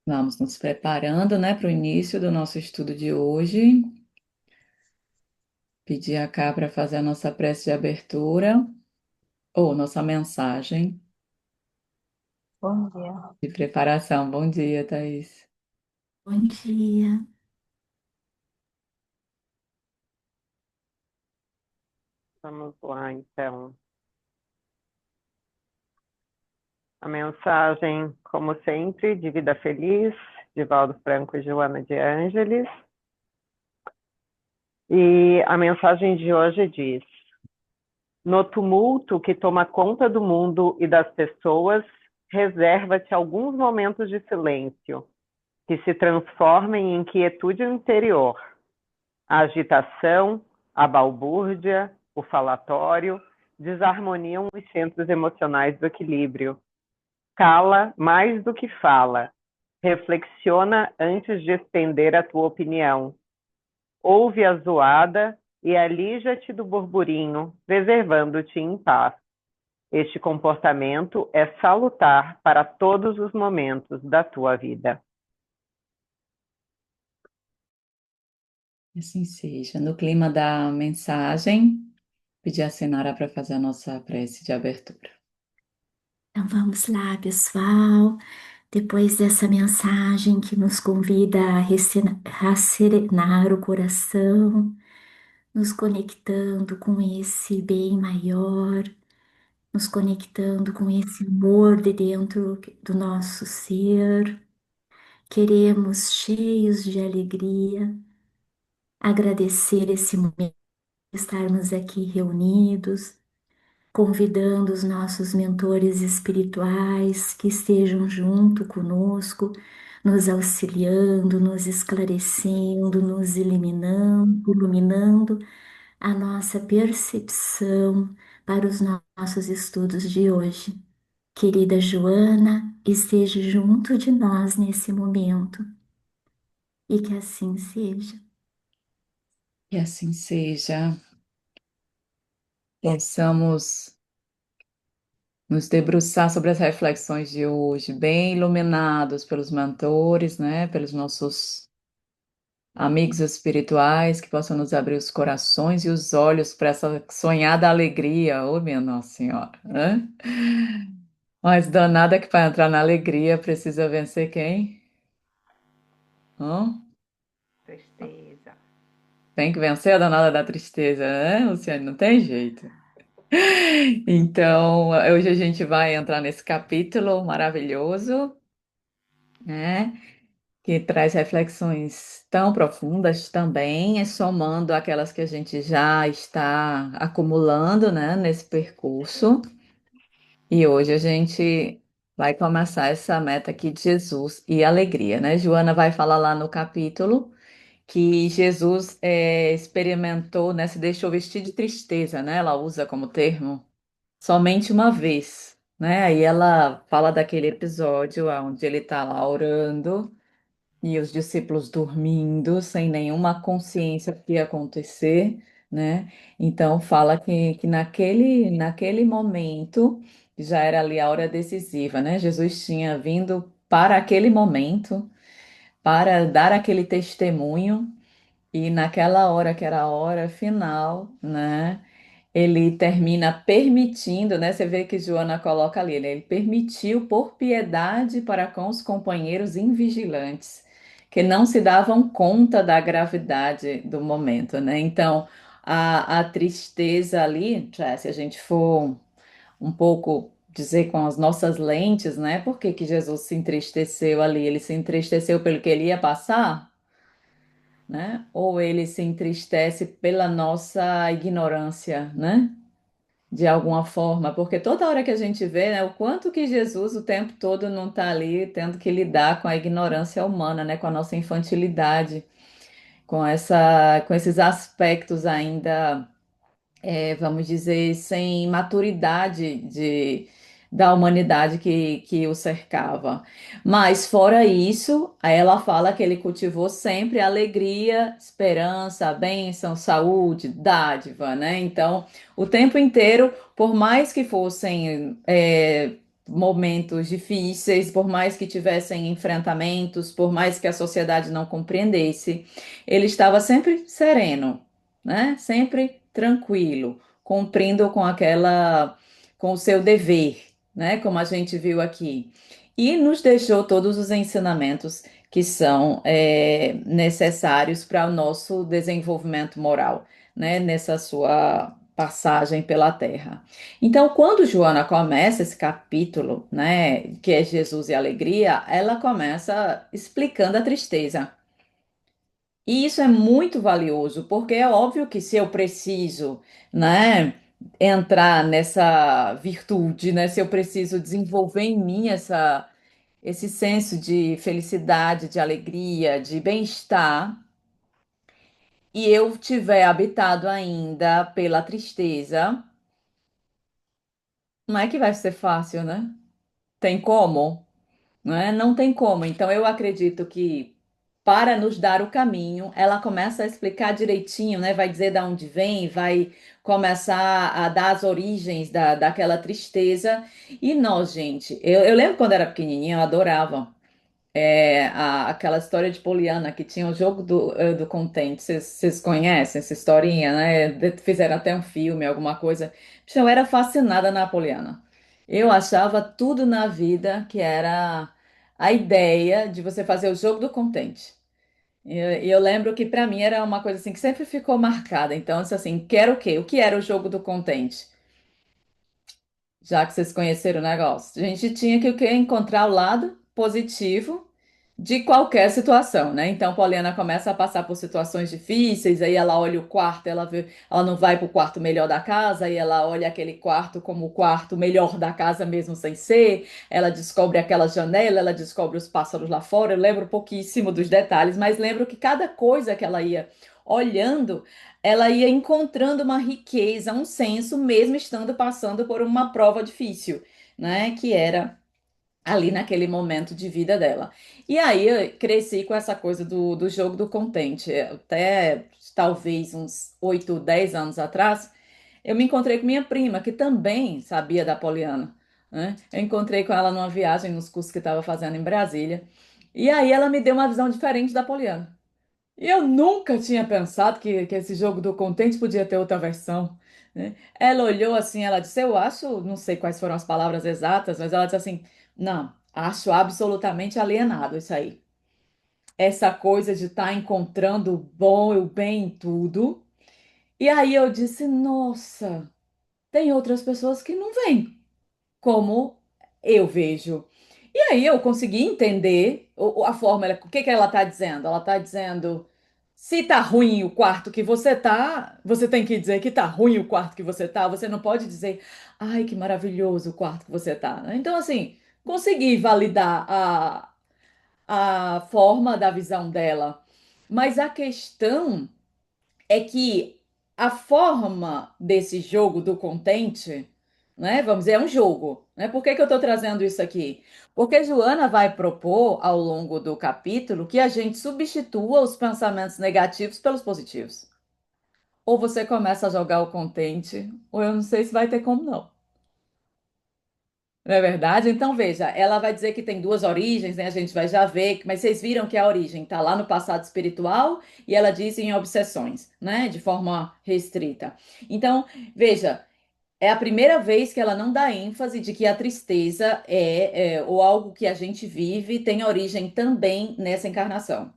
Vamos nos preparando, né, para o início do nosso estudo de hoje. Pedir a Cá para fazer a nossa prece de abertura, ou nossa mensagem Bom dia. de preparação. Bom dia, Thaís. Bom dia. Vamos lá, então. A mensagem, como sempre, de Vida Feliz, de Valdo Franco e Joana de Ângeles. E a mensagem de hoje diz: no tumulto que toma conta do mundo e das pessoas, reserva-te alguns momentos de silêncio, que se transformem em quietude interior. A agitação, a balbúrdia, o falatório desarmoniam os centros emocionais do equilíbrio. Cala mais do que fala. Reflexiona antes de estender a tua opinião. Ouve a zoada e alija-te do burburinho, preservando-te em paz. Este comportamento é salutar para todos os momentos da tua vida. Assim seja. No clima da mensagem, pedir a Senhora para fazer a nossa prece de abertura. Então vamos lá, pessoal. Depois dessa mensagem que nos convida a rasserenar o coração, nos conectando com esse bem maior, nos conectando com esse amor de dentro do nosso ser, queremos, cheios de alegria, agradecer esse momento de estarmos aqui reunidos, convidando os nossos mentores espirituais que estejam junto conosco, nos auxiliando, nos esclarecendo, nos iluminando a nossa percepção para os nossos estudos de hoje. Querida Joana, esteja junto de nós nesse momento e que assim seja. Que assim seja. Possamos nos debruçar sobre as reflexões de hoje, bem iluminados pelos mentores, né, pelos nossos amigos espirituais, que possam nos abrir os corações e os olhos para essa sonhada alegria, ô minha Nossa Senhora, né? Mas danada que para entrar na alegria precisa vencer quem? Hã? Tristeza. Tem que vencer a danada da tristeza, né, Luciane? Não tem jeito. Então, hoje a gente vai entrar nesse capítulo maravilhoso, né? Que traz reflexões tão profundas também, somando aquelas que a gente já está acumulando, né, nesse percurso. E hoje a gente vai começar essa meta aqui de Jesus e alegria, né? Joana vai falar lá no capítulo que Jesus experimentou, né, se deixou vestir de tristeza, né? Ela usa como termo somente uma vez, né? Aí ela fala daquele episódio onde ele está lá orando. E os discípulos dormindo, sem nenhuma consciência do que ia acontecer, né? Então, fala que naquele momento já era ali a hora decisiva, né? Jesus tinha vindo para aquele momento, para dar aquele testemunho, e naquela hora que era a hora final, né? Ele termina permitindo, né? Você vê que Joana coloca ali, né? Ele permitiu por piedade para com os companheiros invigilantes, que não se davam conta da gravidade do momento, né? Então, a tristeza ali, já, se a gente for um pouco dizer com as nossas lentes, né? Por que que Jesus se entristeceu ali? Ele se entristeceu pelo que ele ia passar? Né? Ou ele se entristece pela nossa ignorância, né? De alguma forma, porque toda hora que a gente vê, né, o quanto que Jesus o tempo todo não está ali tendo que lidar com a ignorância humana, né, com a nossa infantilidade, com esses aspectos ainda vamos dizer, sem maturidade da humanidade que o cercava. Mas, fora isso, aí ela fala que ele cultivou sempre alegria, esperança, bênção, saúde, dádiva, né? Então, o tempo inteiro, por mais que fossem, momentos difíceis, por mais que tivessem enfrentamentos, por mais que a sociedade não compreendesse, ele estava sempre sereno, né? Sempre tranquilo, cumprindo com com o seu dever, né? Como a gente viu aqui. E nos deixou todos os ensinamentos que são necessários para o nosso desenvolvimento moral, né? Nessa sua passagem pela Terra. Então, quando Joana começa esse capítulo, né, que é Jesus e Alegria, ela começa explicando a tristeza. E isso é muito valioso, porque é óbvio que se eu preciso, né, entrar nessa virtude, né, se eu preciso desenvolver em mim esse senso de felicidade, de alegria, de bem-estar, e eu tiver habitado ainda pela tristeza, não é que vai ser fácil, né? Tem como? Não é? Não tem como. Então, eu acredito que para nos dar o caminho, ela começa a explicar direitinho, né? Vai dizer de onde vem, vai começar a dar as origens daquela tristeza. E nós, gente, eu lembro quando era pequenininha, eu adorava aquela história de Poliana, que tinha o jogo do contente. Vocês conhecem essa historinha, né? Fizeram até um filme, alguma coisa. Puxa, eu era fascinada na Poliana. Eu achava tudo na vida que era a ideia de você fazer o jogo do contente. E eu lembro que para mim era uma coisa assim que sempre ficou marcada. Então, isso assim, quero o quê? O que era o jogo do contente? Já que vocês conheceram o negócio. A gente tinha que o quê? Encontrar o lado positivo de qualquer situação, né? Então, Poliana começa a passar por situações difíceis, aí ela olha o quarto, ela vê, ela não vai para o quarto melhor da casa, aí ela olha aquele quarto como o quarto melhor da casa mesmo sem ser, ela descobre aquela janela, ela descobre os pássaros lá fora. Eu lembro pouquíssimo dos detalhes, mas lembro que cada coisa que ela ia olhando, ela ia encontrando uma riqueza, um senso, mesmo estando passando por uma prova difícil, né? Que era ali naquele momento de vida dela. E aí eu cresci com essa coisa do jogo do contente. Até talvez uns 8, 10 anos atrás, eu me encontrei com minha prima, que também sabia da Poliana, né? Eu encontrei com ela numa viagem, nos cursos que estava fazendo em Brasília. E aí ela me deu uma visão diferente da Poliana. E eu nunca tinha pensado que esse jogo do contente podia ter outra versão, né? Ela olhou assim, ela disse, eu acho, não sei quais foram as palavras exatas, mas ela disse assim, não, acho absolutamente alienado isso aí. Essa coisa de estar encontrando o bom e o bem em tudo. E aí eu disse, nossa, tem outras pessoas que não veem como eu vejo. E aí eu consegui entender a forma, o que que ela está dizendo? Ela está dizendo, se tá ruim o quarto que você tá, você tem que dizer que tá ruim o quarto que você tá. Você não pode dizer, ai, que maravilhoso o quarto que você tá, né? Então, assim, consegui validar a forma da visão dela. Mas a questão é que a forma desse jogo do contente, né? Vamos dizer, é um jogo, né? Por que que eu estou trazendo isso aqui? Porque Joana vai propor ao longo do capítulo que a gente substitua os pensamentos negativos pelos positivos. Ou você começa a jogar o contente, ou eu não sei se vai ter como não. Não é verdade? Então, veja, ela vai dizer que tem duas origens, né? A gente vai já ver, mas vocês viram que a origem está lá no passado espiritual e ela diz em obsessões, né? De forma restrita. Então, veja, é a primeira vez que ela não dá ênfase de que a tristeza ou algo que a gente vive tem origem também nessa encarnação.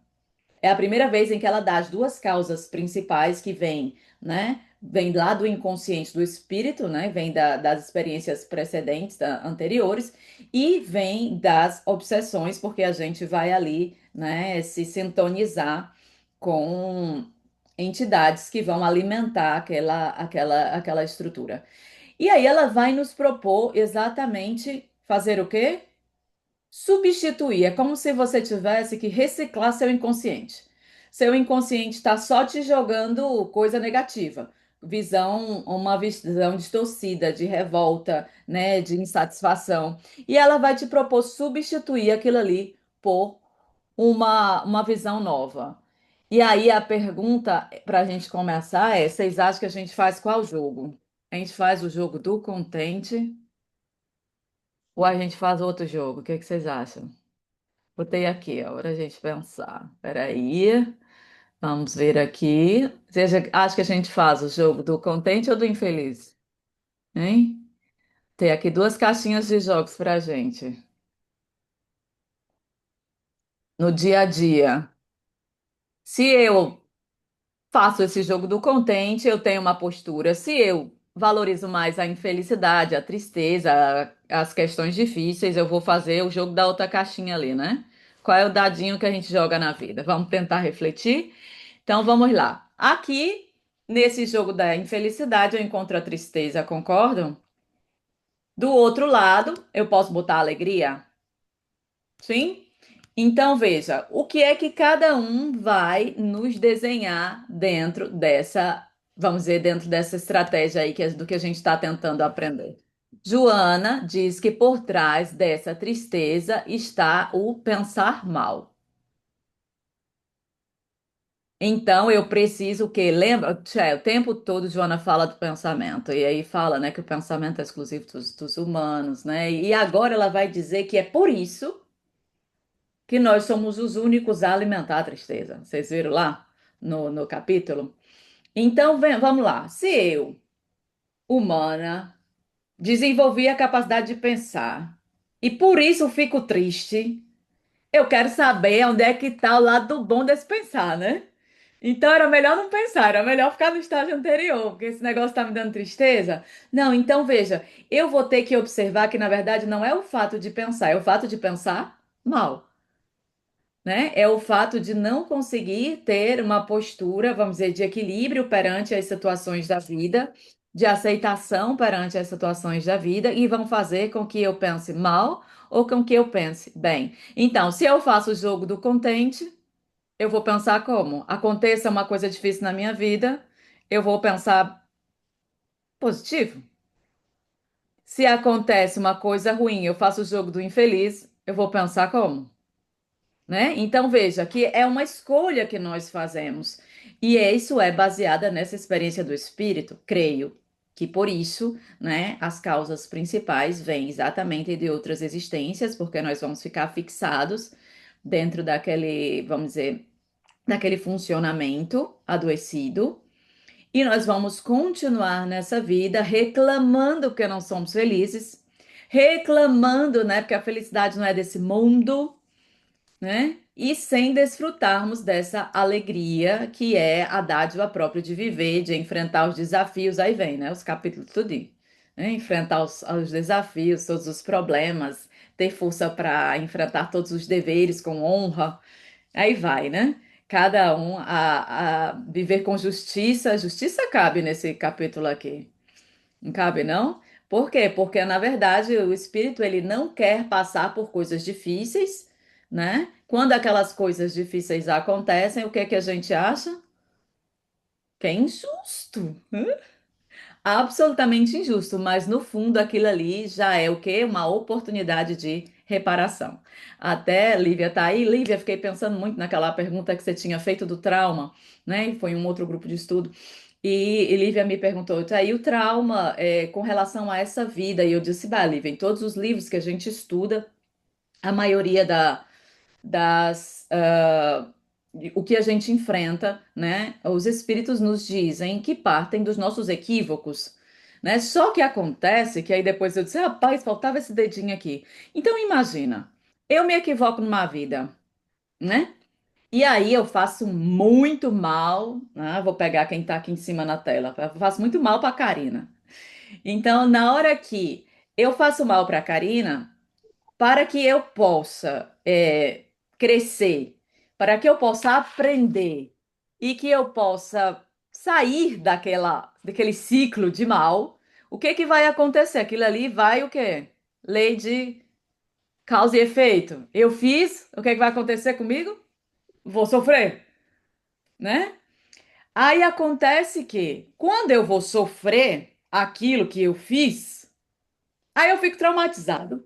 É a primeira vez em que ela dá as duas causas principais que vêm, né? Vem lá do inconsciente do espírito, né? Vem das experiências precedentes, anteriores, e vem das obsessões, porque a gente vai ali, né, se sintonizar com entidades que vão alimentar aquela estrutura. E aí ela vai nos propor exatamente fazer o quê? Substituir. É como se você tivesse que reciclar seu inconsciente. Seu inconsciente está só te jogando coisa negativa. Uma visão distorcida, de revolta, né, de insatisfação. E ela vai te propor substituir aquilo ali por uma visão nova. E aí a pergunta para a gente começar é: vocês acham que a gente faz qual jogo? A gente faz o jogo do contente Ou a gente faz outro jogo? O que que vocês acham? Botei aqui, ó, para a gente pensar. Peraí, vamos ver aqui. Você acha que a gente faz o jogo do contente ou do infeliz? Hein? Tem aqui duas caixinhas de jogos pra gente. No dia a dia. Se eu faço esse jogo do contente, eu tenho uma postura. Se eu valorizo mais a infelicidade, a tristeza, as questões difíceis, eu vou fazer o jogo da outra caixinha ali, né? Qual é o dadinho que a gente joga na vida? Vamos tentar refletir? Então vamos lá. Aqui, nesse jogo da infelicidade, eu encontro a tristeza, concordam? Do outro lado, eu posso botar a alegria? Sim? Então, veja, o que é que cada um vai nos desenhar dentro dessa, vamos dizer, dentro dessa estratégia aí do que a gente está tentando aprender. Joana diz que por trás dessa tristeza está o pensar mal. Então, eu preciso que, lembra, o tempo todo Joana fala do pensamento, e aí fala, né, que o pensamento é exclusivo dos humanos, né? E agora ela vai dizer que é por isso que nós somos os únicos a alimentar a tristeza. Vocês viram lá no capítulo? Então, vamos lá. Se eu, humana, desenvolvi a capacidade de pensar e por isso fico triste, eu quero saber onde é que está o lado bom desse pensar, né? Então era melhor não pensar, era melhor ficar no estágio anterior, porque esse negócio está me dando tristeza. Não, então veja, eu vou ter que observar que na verdade não é o fato de pensar, é o fato de pensar mal, né? É o fato de não conseguir ter uma postura, vamos dizer, de equilíbrio perante as situações da vida, de aceitação perante as situações da vida, e vão fazer com que eu pense mal ou com que eu pense bem. Então, se eu faço o jogo do contente, eu vou pensar como? Aconteça uma coisa difícil na minha vida, eu vou pensar positivo. Se acontece uma coisa ruim, eu faço o jogo do infeliz, eu vou pensar como? Né? Então veja que é uma escolha que nós fazemos e isso é baseada nessa experiência do espírito, creio que por isso, né, as causas principais vêm exatamente de outras existências, porque nós vamos ficar fixados dentro daquele, vamos dizer, daquele funcionamento adoecido e nós vamos continuar nessa vida reclamando que não somos felizes, reclamando, né, porque a felicidade não é desse mundo, né? E sem desfrutarmos dessa alegria que é a dádiva própria de viver, de enfrentar os desafios. Aí vem, né? Os capítulos tudinho, né? Enfrentar os desafios, todos os problemas, ter força para enfrentar todos os deveres com honra. Aí vai, né? Cada um a viver com justiça. Justiça cabe nesse capítulo aqui. Não cabe, não? Por quê? Porque, na verdade, o espírito ele não quer passar por coisas difíceis, né? Quando aquelas coisas difíceis acontecem, o que é que a gente acha? Que é injusto. Absolutamente injusto, mas no fundo aquilo ali já é o quê? Uma oportunidade de reparação. Até Lívia tá aí. Lívia, fiquei pensando muito naquela pergunta que você tinha feito do trauma, né? Foi um outro grupo de estudo. E Lívia me perguntou, tá aí o trauma com relação a essa vida? E eu disse, bah, Lívia, em todos os livros que a gente estuda, a maioria o que a gente enfrenta, né? Os espíritos nos dizem que partem dos nossos equívocos, né? Só que acontece que aí depois eu disse, rapaz, faltava esse dedinho aqui. Então imagina, eu me equivoco numa vida, né? E aí eu faço muito mal, né? Vou pegar quem tá aqui em cima na tela. Eu faço muito mal para Karina. Então, na hora que eu faço mal para Karina, para que eu possa crescer, para que eu possa aprender e que eu possa sair daquele ciclo de mal, o que que vai acontecer? Aquilo ali vai o quê? Lei de causa e efeito. Eu fiz, o que que vai acontecer comigo? Vou sofrer, né? Aí acontece que quando eu vou sofrer aquilo que eu fiz, aí eu fico traumatizado.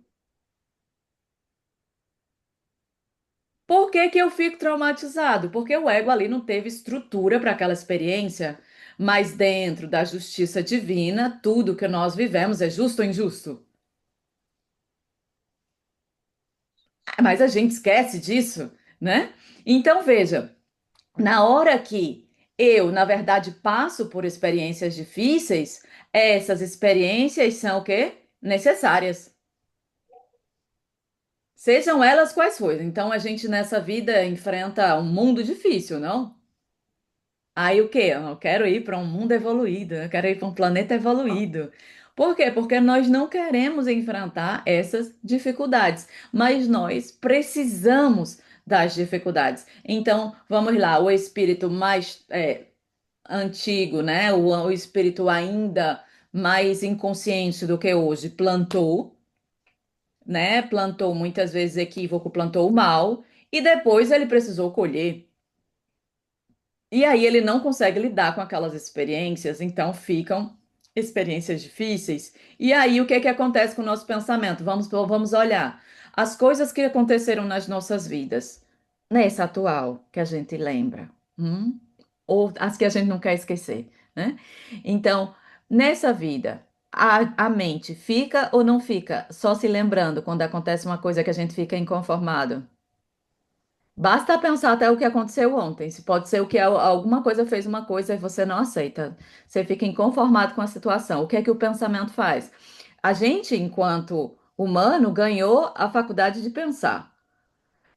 Por que que eu fico traumatizado? Porque o ego ali não teve estrutura para aquela experiência, mas dentro da justiça divina, tudo que nós vivemos é justo ou injusto? Mas a gente esquece disso, né? Então, veja, na hora que eu, na verdade, passo por experiências difíceis, essas experiências são o quê? Necessárias. Sejam elas quais forem. Então, a gente nessa vida enfrenta um mundo difícil, não? Aí o quê? Eu quero ir para um mundo evoluído, eu quero ir para um planeta evoluído. Por quê? Porque nós não queremos enfrentar essas dificuldades, mas nós precisamos das dificuldades. Então, vamos lá, o espírito mais antigo, né? O espírito ainda mais inconsciente do que hoje, plantou, né? Plantou muitas vezes equívoco, plantou o mal, e depois ele precisou colher. E aí ele não consegue lidar com aquelas experiências, então ficam experiências difíceis. E aí o que que acontece com o nosso pensamento? Vamos olhar as coisas que aconteceram nas nossas vidas, nessa atual que a gente lembra, hum? Ou as que a gente não quer esquecer, né? Então, nessa vida, a mente fica ou não fica só se lembrando quando acontece uma coisa que a gente fica inconformado? Basta pensar até o que aconteceu ontem. Se pode ser o que alguma coisa fez uma coisa e você não aceita. Você fica inconformado com a situação. O que é que o pensamento faz? A gente, enquanto humano, ganhou a faculdade de pensar.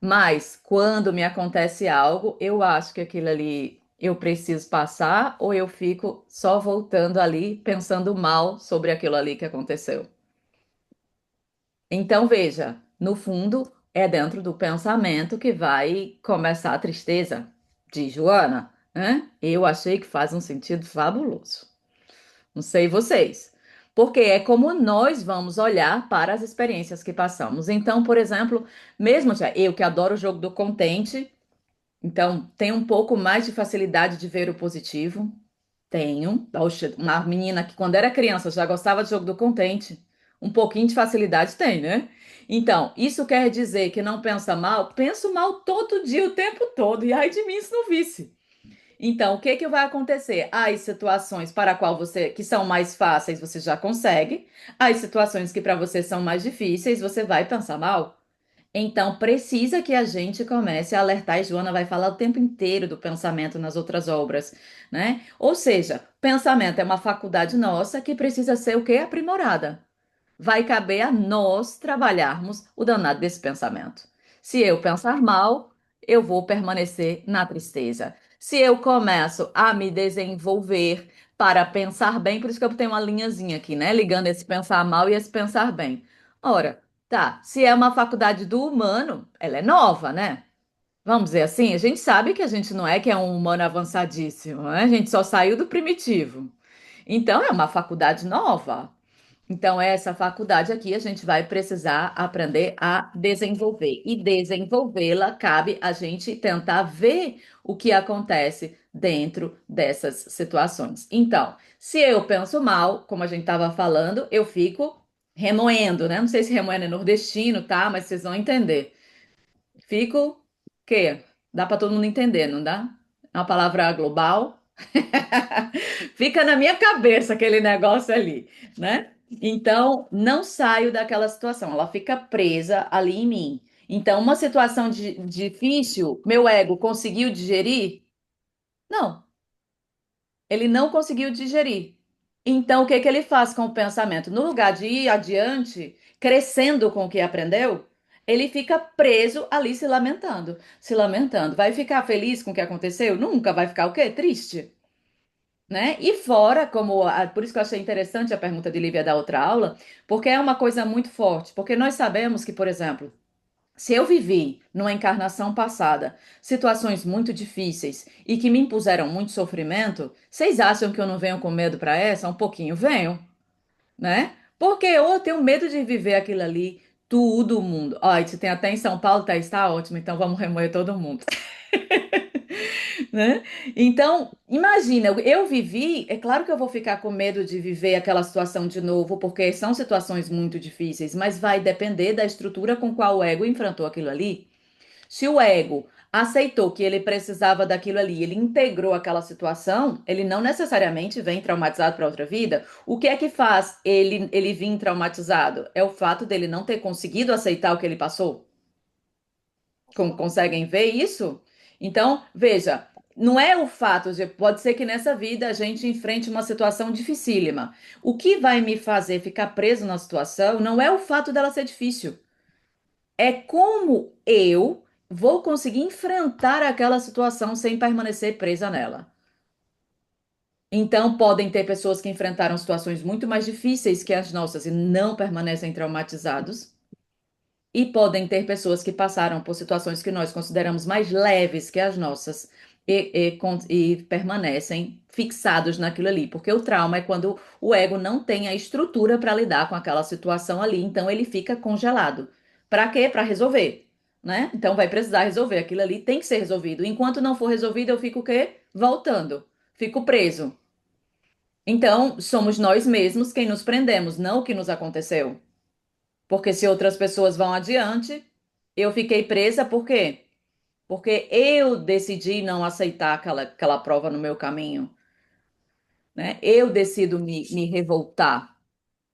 Mas quando me acontece algo, eu acho que aquilo ali eu preciso passar ou eu fico só voltando ali pensando mal sobre aquilo ali que aconteceu. Então, veja, no fundo, é dentro do pensamento que vai começar a tristeza, diz Joana, né? Eu achei que faz um sentido fabuloso. Não sei vocês. Porque é como nós vamos olhar para as experiências que passamos. Então, por exemplo, mesmo já eu que adoro o jogo do contente, então tenho um pouco mais de facilidade de ver o positivo. Tenho. Oxe, uma menina que quando era criança já gostava de jogo do contente. Um pouquinho de facilidade tem, né? Então, isso quer dizer que não pensa mal? Penso mal todo dia, o tempo todo. E ai de mim se não visse. Então, o que que vai acontecer? As situações para a qual você, que são mais fáceis, você já consegue. As situações que para você são mais difíceis, você vai pensar mal. Então, precisa que a gente comece a alertar, e Joana vai falar o tempo inteiro do pensamento nas outras obras, né? Ou seja, pensamento é uma faculdade nossa que precisa ser o quê? Aprimorada. Vai caber a nós trabalharmos o danado desse pensamento. Se eu pensar mal, eu vou permanecer na tristeza. Se eu começo a me desenvolver para pensar bem, por isso que eu tenho uma linhazinha aqui, né? Ligando esse pensar mal e esse pensar bem. Ora, tá, se é uma faculdade do humano, ela é nova, né? Vamos dizer assim, a gente sabe que a gente não é que é um humano avançadíssimo, né? A gente só saiu do primitivo. Então, é uma faculdade nova. Então, essa faculdade aqui a gente vai precisar aprender a desenvolver. E desenvolvê-la cabe a gente tentar ver o que acontece dentro dessas situações. Então, se eu penso mal, como a gente estava falando, eu fico remoendo, né? Não sei se remoendo é nordestino, tá? Mas vocês vão entender. Fico, quê? Dá para todo mundo entender, não dá? É uma palavra global. Fica na minha cabeça aquele negócio ali, né? Então, não saio daquela situação, ela fica presa ali em mim. Então, uma situação difícil, meu ego conseguiu digerir? Não, ele não conseguiu digerir. Então, o que que ele faz com o pensamento? No lugar de ir adiante, crescendo com o que aprendeu, ele fica preso ali se lamentando, se lamentando. Vai ficar feliz com o que aconteceu? Nunca vai ficar o quê? Triste, né? E fora, por isso que eu achei interessante a pergunta de Lívia da outra aula, porque é uma coisa muito forte, porque nós sabemos que, por exemplo, se eu vivi numa encarnação passada situações muito difíceis e que me impuseram muito sofrimento, vocês acham que eu não venho com medo para essa? Um pouquinho venho, né? Porque eu tenho medo de viver aquilo ali, todo mundo. Ó, se tem até em São Paulo, tá, está ótimo, então vamos remoer todo mundo. Né? Então, imagina, eu vivi, é claro que eu vou ficar com medo de viver aquela situação de novo, porque são situações muito difíceis, mas vai depender da estrutura com qual o ego enfrentou aquilo ali. Se o ego aceitou que ele precisava daquilo ali, ele integrou aquela situação, ele não necessariamente vem traumatizado para outra vida. O que é que faz ele vir traumatizado? É o fato dele não ter conseguido aceitar o que ele passou. Conseguem ver isso? Então, veja, não é o fato de, pode ser que nessa vida a gente enfrente uma situação dificílima. O que vai me fazer ficar preso na situação não é o fato dela ser difícil, é como eu vou conseguir enfrentar aquela situação sem permanecer presa nela. Então, podem ter pessoas que enfrentaram situações muito mais difíceis que as nossas e não permanecem traumatizados. E podem ter pessoas que passaram por situações que nós consideramos mais leves que as nossas e permanecem fixados naquilo ali. Porque o trauma é quando o ego não tem a estrutura para lidar com aquela situação ali, então ele fica congelado. Para quê? Para resolver, né? Então vai precisar resolver. Aquilo ali tem que ser resolvido. Enquanto não for resolvido, eu fico o quê? Voltando. Fico preso. Então, somos nós mesmos quem nos prendemos, não o que nos aconteceu. Porque se outras pessoas vão adiante, eu fiquei presa por quê? Porque eu decidi não aceitar aquela prova no meu caminho, né? Eu decido me revoltar.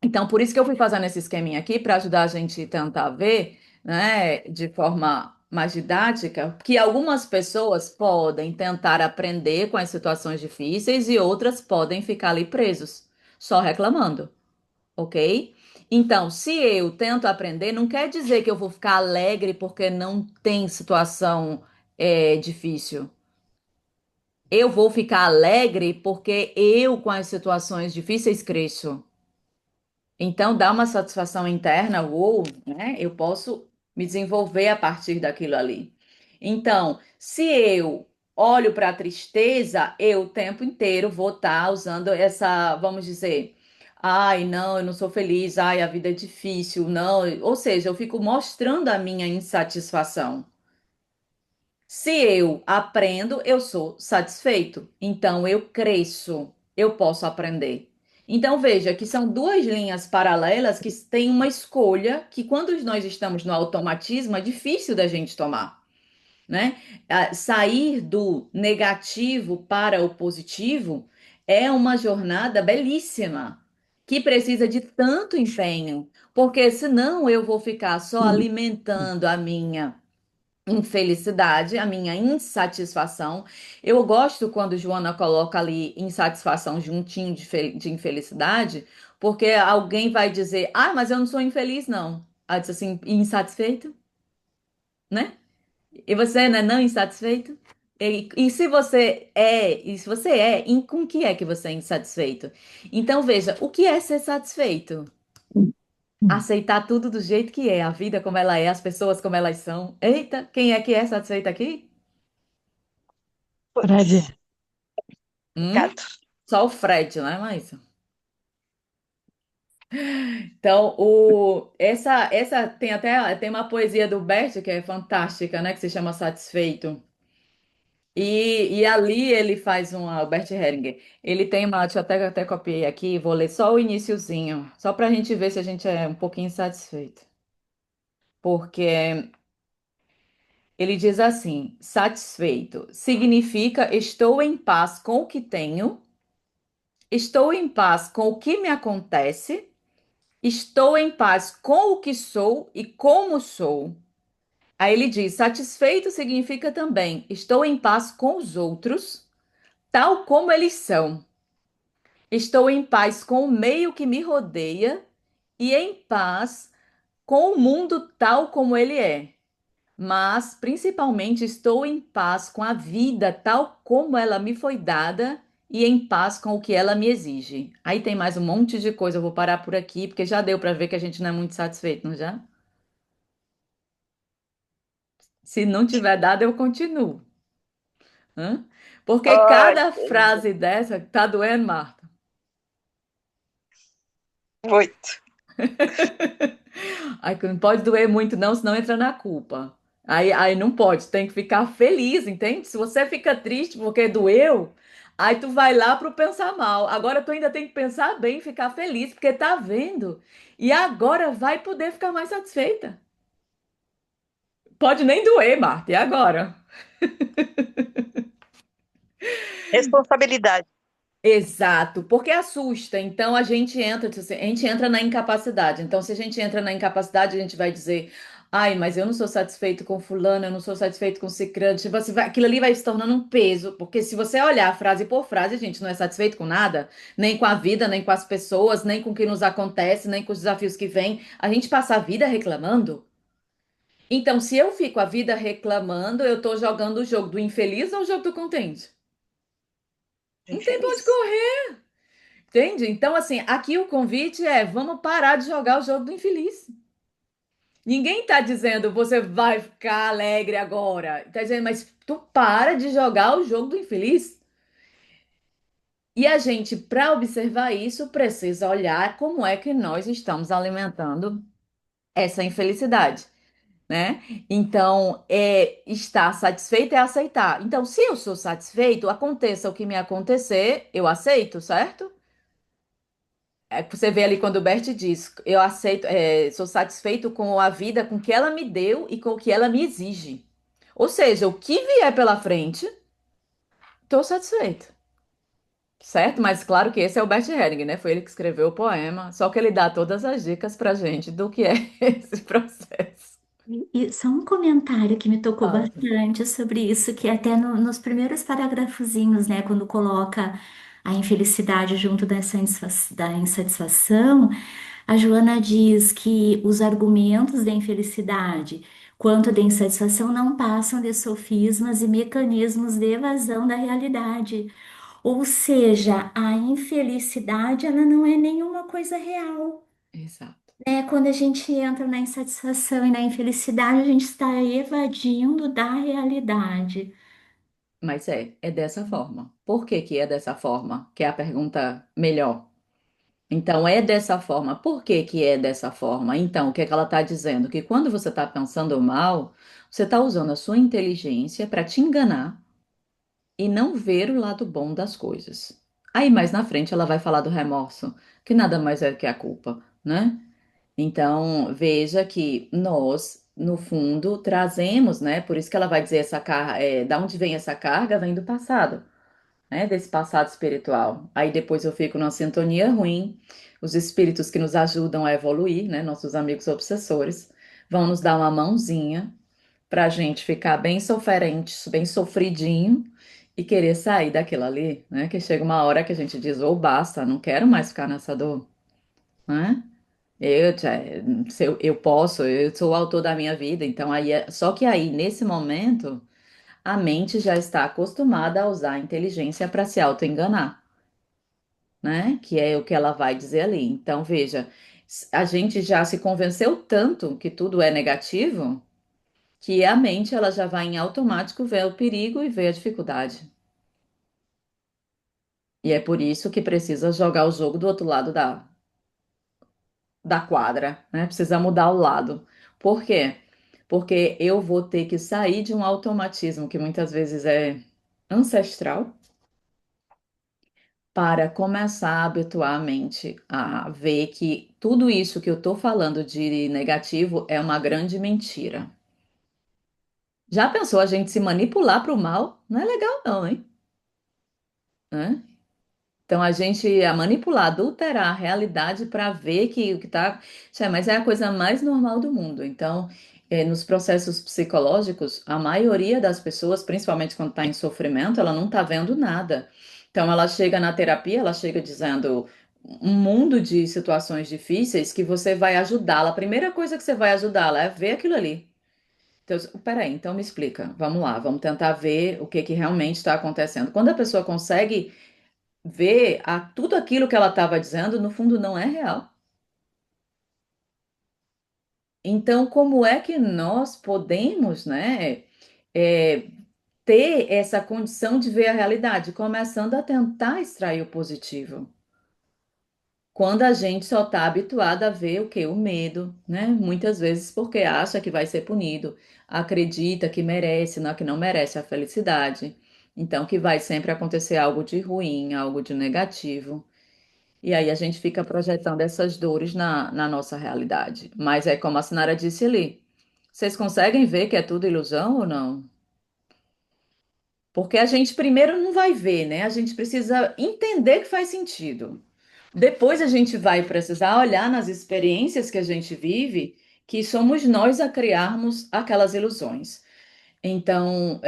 Então, por isso que eu fui fazendo esse esqueminha aqui, para ajudar a gente a tentar ver, né, de forma mais didática, que algumas pessoas podem tentar aprender com as situações difíceis e outras podem ficar ali presos, só reclamando, ok? Então, se eu tento aprender, não quer dizer que eu vou ficar alegre porque não tem situação difícil. Eu vou ficar alegre porque eu, com as situações difíceis, cresço. Então, dá uma satisfação interna, ou, né, eu posso me desenvolver a partir daquilo ali. Então, se eu olho para a tristeza, eu o tempo inteiro vou estar usando essa, vamos dizer, ai, não, eu não sou feliz, ai, a vida é difícil, não. Ou seja, eu fico mostrando a minha insatisfação. Se eu aprendo, eu sou satisfeito. Então eu cresço, eu posso aprender. Então veja que são duas linhas paralelas que têm uma escolha que quando nós estamos no automatismo é difícil da gente tomar, né? Sair do negativo para o positivo é uma jornada belíssima que precisa de tanto empenho, porque senão eu vou ficar só alimentando a minha infelicidade, a minha insatisfação. Eu gosto quando Joana coloca ali insatisfação juntinho de infelicidade, porque alguém vai dizer: Ah, mas eu não sou infeliz, não. Ela diz assim: insatisfeito, né? E você não é insatisfeito? E se você é, com que é que você é insatisfeito? Então veja, o que é ser satisfeito? Aceitar tudo do jeito que é, a vida como ela é, as pessoas como elas são. Eita, quem é que é satisfeito aqui? Fred, Hum? gato. Só o Fred, não é mais? Então, essa tem uma poesia do Bert que é fantástica, né? Que se chama Satisfeito. E ali ele faz uma, o Bert Hellinger. Ele tem uma, deixa eu até copiei aqui, vou ler só o iniciozinho, só para a gente ver se a gente é um pouquinho satisfeito. Porque ele diz assim: satisfeito significa estou em paz com o que tenho, estou em paz com o que me acontece. Estou em paz com o que sou e como sou. Aí ele diz: satisfeito significa também estou em paz com os outros, tal como eles são. Estou em paz com o meio que me rodeia e em paz com o mundo tal como ele é. Mas, principalmente, estou em paz com a vida tal como ela me foi dada e em paz com o que ela me exige. Aí tem mais um monte de coisa, eu vou parar por aqui, porque já deu para ver que a gente não é muito satisfeito, não já? Se não tiver dado, eu continuo. Hã? Porque Ai, cada frase dessa tá doendo, Marta. muito. Aí que não pode doer muito, não, senão entra na culpa. Aí não pode, tem que ficar feliz, entende? Se você fica triste porque doeu, aí tu vai lá pro pensar mal. Agora tu ainda tem que pensar bem, ficar feliz, porque tá vendo. E agora vai poder ficar mais satisfeita. Pode nem doer, Marta. E agora? Responsabilidade. Exato, porque assusta. Então a gente entra na incapacidade. Então, se a gente entra na incapacidade, a gente vai dizer: Ai, mas eu não sou satisfeito com fulano, eu não sou satisfeito com ciclano. Tipo, aquilo ali vai se tornando um peso, porque se você olhar frase por frase, a gente não é satisfeito com nada, nem com a vida, nem com as pessoas, nem com o que nos acontece, nem com os desafios que vêm. A gente passa a vida reclamando. Então, se eu fico a vida reclamando, eu tô jogando o jogo do infeliz ou o jogo do contente? Não tem pra onde Infeliz. correr, entende? Então, assim, aqui o convite é: vamos parar de jogar o jogo do infeliz. Ninguém tá dizendo você vai ficar alegre agora. Tá dizendo, mas tu para de jogar o jogo do infeliz. E a gente, para observar isso, precisa olhar como é que nós estamos alimentando essa infelicidade, né? Então, estar satisfeito é aceitar. Então, se eu sou satisfeito, aconteça o que me acontecer, eu aceito, certo? É que você vê ali quando o Bert diz, eu aceito, sou satisfeito com a vida, com o que ela me deu e com o que ela me exige. Ou seja, o que vier pela frente, estou satisfeito. Certo? Mas claro que esse é o Bert Helling, né? Foi ele que escreveu o poema, só que ele dá todas as dicas pra gente do que é esse processo. E só um comentário que me tocou Fala. bastante sobre isso, que até nos primeiros parágrafozinhos, né, quando coloca a infelicidade junto da insatisfação, a Joana diz que os argumentos da infelicidade quanto da insatisfação não passam de sofismas e mecanismos de evasão da realidade. Ou seja, a infelicidade ela não é nenhuma coisa real. Exato. Quando a gente entra na insatisfação e na infelicidade, a gente está evadindo da realidade. Mas é dessa forma. Por que que é dessa forma? Que é a pergunta melhor. Então, é dessa forma. Por que que é dessa forma? Então, o que é que ela está dizendo? Que quando você está pensando mal, você está usando a sua inteligência para te enganar e não ver o lado bom das coisas. Aí, mais na frente, ela vai falar do remorso, que nada mais é que a culpa, né? Então, veja que nós, no fundo, trazemos, né? Por isso que ela vai dizer essa carga, da onde vem essa carga? Vem do passado, né? Desse passado espiritual. Aí depois eu fico numa sintonia ruim. Os espíritos que nos ajudam a evoluir, né? Nossos amigos obsessores, vão nos dar uma mãozinha para a gente ficar bem sofrente, bem sofridinho e querer sair daquilo ali, né? Que chega uma hora que a gente diz, ou basta, não quero mais ficar nessa dor, né? Se eu posso, eu sou o autor da minha vida, então aí só que aí nesse momento a mente já está acostumada a usar a inteligência para se auto-enganar, né? Que é o que ela vai dizer ali. Então veja, a gente já se convenceu tanto que tudo é negativo que a mente ela já vai em automático ver o perigo e ver a dificuldade. E é por isso que precisa jogar o jogo do outro lado da quadra, né? Precisa mudar o lado. Por quê? Porque eu vou ter que sair de um automatismo que muitas vezes é ancestral para começar a habituar a mente a ver que tudo isso que eu estou falando de negativo é uma grande mentira. Já pensou a gente se manipular para o mal? Não é legal, não, hein? Né? Então a gente a manipular, adulterar a realidade para ver que o que está. Mas é a coisa mais normal do mundo. Então, nos processos psicológicos, a maioria das pessoas, principalmente quando está em sofrimento, ela não está vendo nada. Então ela chega na terapia, ela chega dizendo um mundo de situações difíceis que você vai ajudá-la. A primeira coisa que você vai ajudá-la é ver aquilo ali. Então, peraí, então me explica. Vamos lá, vamos tentar ver o que que realmente está acontecendo. Quando a pessoa consegue ver tudo aquilo que ela estava dizendo, no fundo, não é real. Então, como é que nós podemos, né, é, ter essa condição de ver a realidade, começando a tentar extrair o positivo? Quando a gente só está habituado a ver o quê? O medo, né? Muitas vezes porque acha que vai ser punido, acredita que merece, não que não merece a felicidade. Então, que vai sempre acontecer algo de ruim, algo de negativo. E aí a gente fica projetando essas dores na nossa realidade. Mas é como a Sinara disse ali. Vocês conseguem ver que é tudo ilusão ou não? Porque a gente primeiro não vai ver, né? A gente precisa entender que faz sentido. Depois a gente vai precisar olhar nas experiências que a gente vive que somos nós a criarmos aquelas ilusões. Então,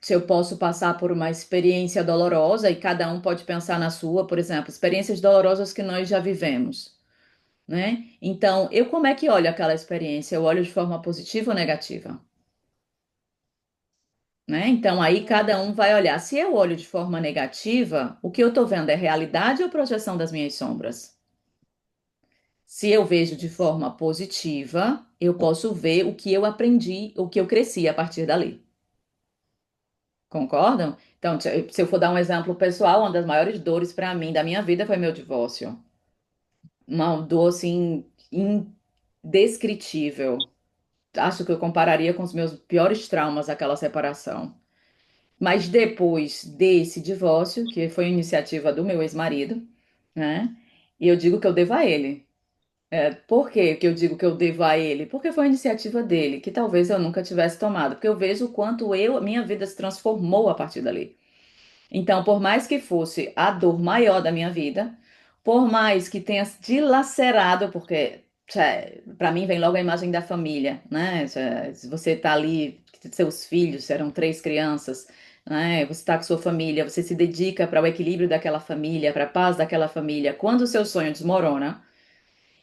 se eu posso passar por uma experiência dolorosa, e cada um pode pensar na sua, por exemplo, experiências dolorosas que nós já vivemos, né? Então, eu como é que olho aquela experiência? Eu olho de forma positiva ou negativa? Né? Então, aí cada um vai olhar. Se eu olho de forma negativa, o que eu estou vendo é realidade ou projeção das minhas sombras? Se eu vejo de forma positiva, eu posso ver o que eu aprendi, o que eu cresci a partir dali. Concordam? Então, se eu for dar um exemplo pessoal, uma das maiores dores para mim da minha vida foi meu divórcio. Uma dor assim indescritível. Acho que eu compararia com os meus piores traumas aquela separação. Mas depois desse divórcio, que foi iniciativa do meu ex-marido, né? E eu digo que eu devo a ele. Por que que eu digo que eu devo a ele? Porque foi iniciativa dele, que talvez eu nunca tivesse tomado. Porque eu vejo o quanto minha vida se transformou a partir dali. Então, por mais que fosse a dor maior da minha vida, por mais que tenha dilacerado, porque para mim vem logo a imagem da família, né? Se você tá ali, seus filhos, eram três crianças, né? Você está com sua família, você se dedica para o equilíbrio daquela família, para a paz daquela família. Quando o seu sonho desmorona,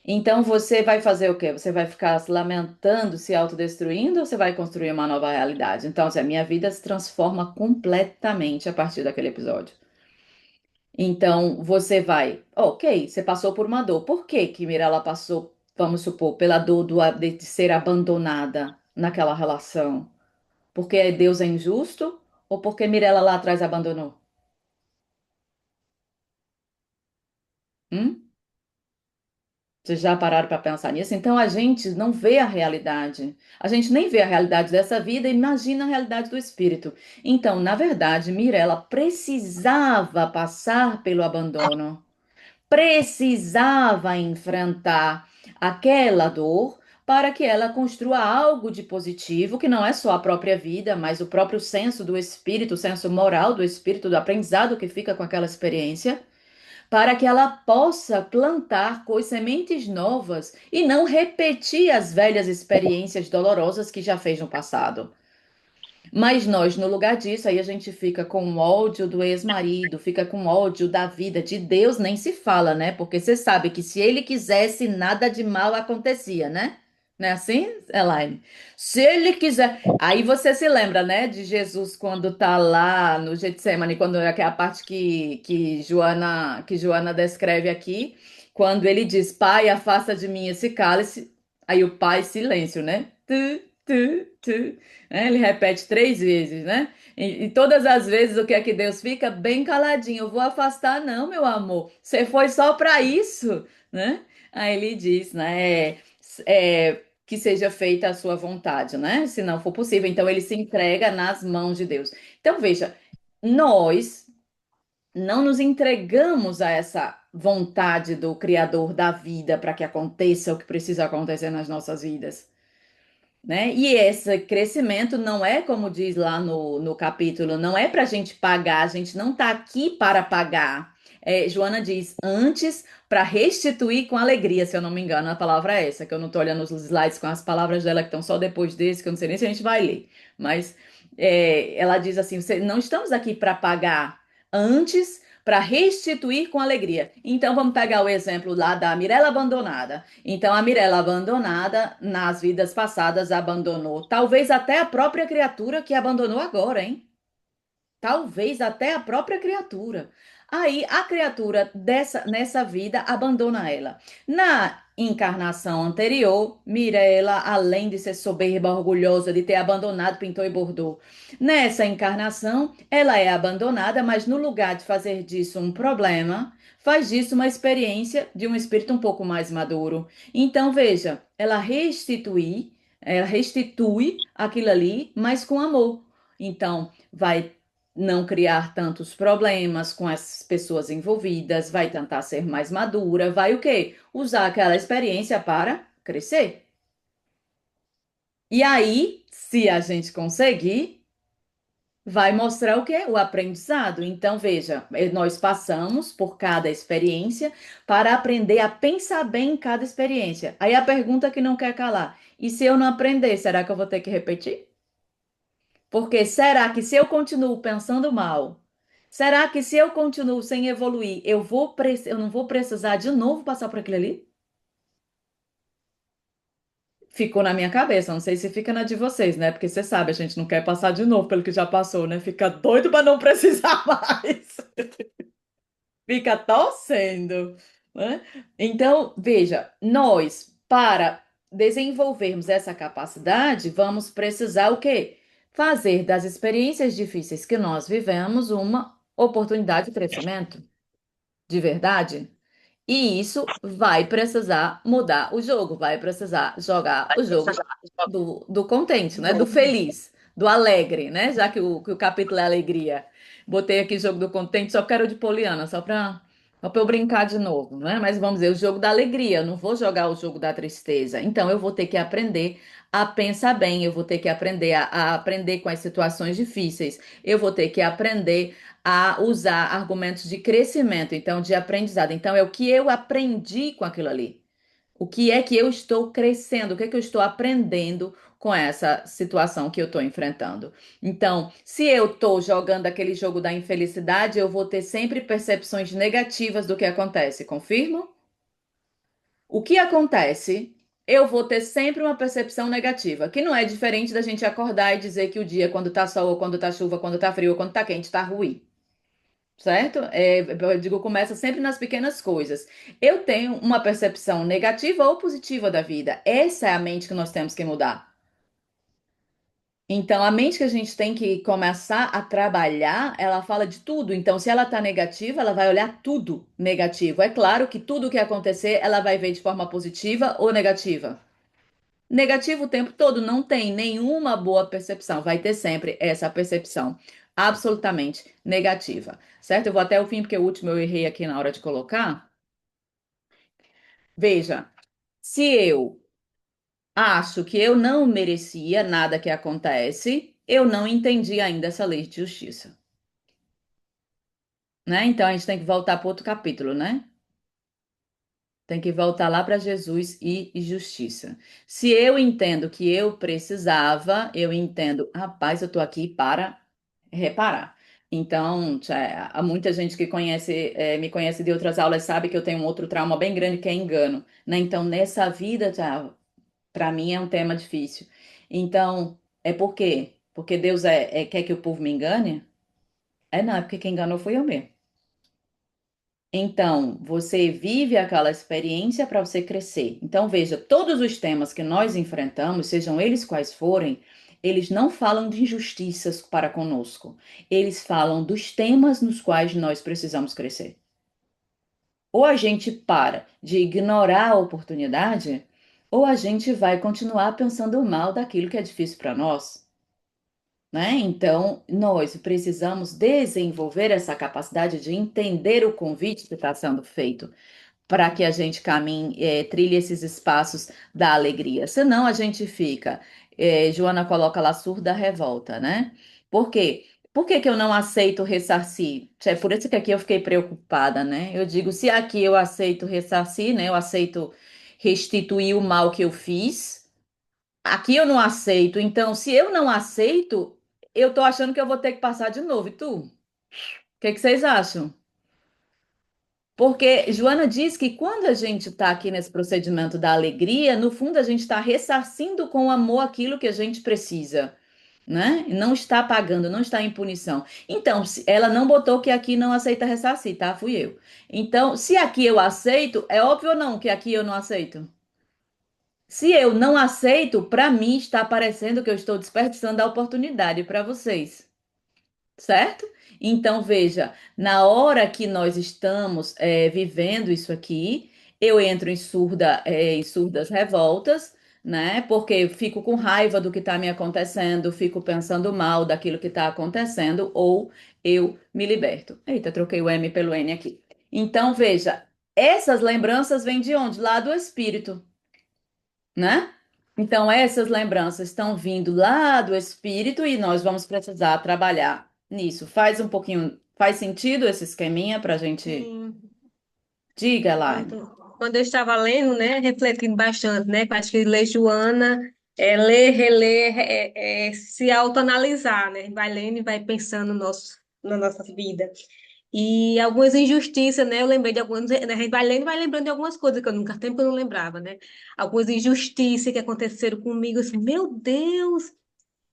então você vai fazer o quê? Você vai ficar se lamentando, se autodestruindo, ou você vai construir uma nova realidade? Então, assim, a minha vida se transforma completamente a partir daquele episódio. Então, você vai, ok, você passou por uma dor. Por que que Mirella passou, vamos supor, pela dor de ser abandonada naquela relação? Porque Deus é injusto ou porque Mirella lá atrás abandonou? Hum? Vocês já pararam para pensar nisso? Então a gente não vê a realidade. A gente nem vê a realidade dessa vida, imagina a realidade do espírito. Então, na verdade, Mirella precisava passar pelo abandono, precisava enfrentar aquela dor para que ela construa algo de positivo, que não é só a própria vida, mas o próprio senso do espírito, o senso moral do espírito, do aprendizado que fica com aquela experiência, para que ela possa plantar sementes novas e não repetir as velhas experiências dolorosas que já fez no passado. Mas nós, no lugar disso, aí a gente fica com ódio do ex-marido, fica com ódio da vida, de Deus nem se fala, né? Porque você sabe que se ele quisesse, nada de mal acontecia, né? Não é assim, Elaine? Se ele quiser. Aí você se lembra, né, de Jesus quando tá lá no Getsemane, quando é a parte que Joana descreve aqui, quando ele diz: Pai, afasta de mim esse cálice. Aí o pai, silêncio, né? Tu, tu. Ele repete três vezes, né? E todas as vezes o que é que Deus fica bem caladinho. Eu vou afastar, não, meu amor. Você foi só para isso, né? Aí ele diz, né? Que seja feita a sua vontade, né? Se não for possível. Então ele se entrega nas mãos de Deus. Então veja, nós não nos entregamos a essa vontade do Criador da vida para que aconteça o que precisa acontecer nas nossas vidas, né? E esse crescimento não é, como diz lá no capítulo, não é para a gente pagar, a gente não está aqui para pagar. Joana diz, antes para restituir com alegria, se eu não me engano, a palavra é essa, que eu não estou olhando os slides com as palavras dela que estão só depois desse, que eu não sei nem se a gente vai ler. Mas ela diz assim: não estamos aqui para pagar, antes para restituir com alegria. Então vamos pegar o exemplo lá da Mirella abandonada. Então, a Mirella abandonada, nas vidas passadas, abandonou. Talvez até a própria criatura que abandonou agora, hein? Talvez até a própria criatura. Aí a criatura nessa vida abandona ela. Na encarnação anterior, Mirella, além de ser soberba, orgulhosa de ter abandonado, pintou e bordou. Nessa encarnação, ela é abandonada, mas no lugar de fazer disso um problema, faz disso uma experiência de um espírito um pouco mais maduro. Então, veja, ela restitui aquilo ali, mas com amor. Então, vai não criar tantos problemas com as pessoas envolvidas, vai tentar ser mais madura, vai o quê? Usar aquela experiência para crescer. E aí, se a gente conseguir, vai mostrar o quê? O aprendizado. Então, veja, nós passamos por cada experiência para aprender a pensar bem em cada experiência. Aí a pergunta que não quer calar: e se eu não aprender, será que eu vou ter que repetir? Porque será que se eu continuo pensando mal, será que se eu continuo sem evoluir, eu não vou precisar de novo passar por aquilo ali? Ficou na minha cabeça, não sei se fica na de vocês, né? Porque você sabe, a gente não quer passar de novo pelo que já passou, né? Fica doido para não precisar mais. Fica torcendo, né? Então, veja, nós, para desenvolvermos essa capacidade, vamos precisar o quê? Fazer das experiências difíceis que nós vivemos uma oportunidade de crescimento, de verdade. E isso vai precisar mudar o jogo, vai precisar jogar o jogo do contente, né? Do feliz, do alegre, né? Já que o capítulo é alegria. Botei aqui jogo do contente, só quero de Poliana, só pra eu brincar de novo, né? Mas vamos dizer, o jogo da alegria, eu não vou jogar o jogo da tristeza. Então eu vou ter que aprender a pensar bem, eu vou ter que aprender a aprender com as situações difíceis, eu vou ter que aprender a usar argumentos de crescimento, então de aprendizado. Então é o que eu aprendi com aquilo ali. O que é que eu estou crescendo? O que é que eu estou aprendendo com essa situação que eu estou enfrentando? Então, se eu estou jogando aquele jogo da infelicidade, eu vou ter sempre percepções negativas do que acontece. Confirmo? O que acontece? Eu vou ter sempre uma percepção negativa, que não é diferente da gente acordar e dizer que o dia, quando tá sol, ou quando tá chuva, quando tá frio, ou quando tá quente, tá ruim. Certo? Eu digo, começa sempre nas pequenas coisas. Eu tenho uma percepção negativa ou positiva da vida. Essa é a mente que nós temos que mudar. Então, a mente que a gente tem que começar a trabalhar, ela fala de tudo. Então, se ela está negativa, ela vai olhar tudo negativo. É claro que tudo que acontecer, ela vai ver de forma positiva ou negativa. Negativo o tempo todo, não tem nenhuma boa percepção, vai ter sempre essa percepção absolutamente negativa, certo? Eu vou até o fim, porque o último eu errei aqui na hora de colocar. Veja, se eu acho que eu não merecia nada que acontece, eu não entendi ainda essa lei de justiça, né? Então a gente tem que voltar para outro capítulo, né? Tem que voltar lá para Jesus e justiça. Se eu entendo que eu precisava, eu entendo, rapaz, eu tô aqui para reparar. Então, há muita gente que conhece, me conhece de outras aulas sabe que eu tenho um outro trauma bem grande que é engano, né? Então, nessa vida, para mim é um tema difícil. Então, é por quê? Porque Deus quer que o povo me engane? É não, é porque quem enganou fui eu mesmo. Então, você vive aquela experiência para você crescer. Então, veja, todos os temas que nós enfrentamos, sejam eles quais forem, eles não falam de injustiças para conosco. Eles falam dos temas nos quais nós precisamos crescer. Ou a gente para de ignorar a oportunidade, ou a gente vai continuar pensando mal daquilo que é difícil para nós. Né? Então, nós precisamos desenvolver essa capacidade de entender o convite que está sendo feito para que a gente caminhe, trilhe esses espaços da alegria. Senão a gente fica, Joana coloca lá surda revolta, né? Por quê? Por que que eu não aceito ressarcir? É por isso que aqui eu fiquei preocupada, né? Eu digo, se aqui eu aceito ressarcir, né? Eu aceito restituir o mal que eu fiz, aqui eu não aceito. Então, se eu não aceito, eu tô achando que eu vou ter que passar de novo. E tu? O que que vocês acham? Porque Joana diz que quando a gente está aqui nesse procedimento da alegria, no fundo a gente está ressarcindo com amor aquilo que a gente precisa, né? E não está pagando, não está em punição. Então, ela não botou que aqui não aceita ressarcir, tá? Fui eu. Então, se aqui eu aceito, é óbvio ou não que aqui eu não aceito? Se eu não aceito, para mim está parecendo que eu estou desperdiçando a oportunidade para vocês. Certo? Então, veja, na hora que nós estamos vivendo isso aqui, eu entro em surdas revoltas, né? Porque fico com raiva do que está me acontecendo, fico pensando mal daquilo que está acontecendo, ou eu me liberto. Eita, troquei o M pelo N aqui. Então, veja, essas lembranças vêm de onde? Lá do espírito, né? Então, essas lembranças estão vindo lá do espírito e nós vamos precisar trabalhar nisso. Faz um pouquinho, faz sentido esse esqueminha para a gente. Sim, Diga, Elaine. pronto. Quando eu estava lendo, né, refletindo bastante, né, acho que ler Joana é ler, reler, se autoanalisar, né, vai lendo e vai pensando no nosso, na nossa vida. E algumas injustiças, né, eu lembrei de algumas, né, a gente vai lendo e vai lembrando de algumas coisas que eu nunca, tempo eu não lembrava, né, algumas injustiças que aconteceram comigo, assim, meu Deus,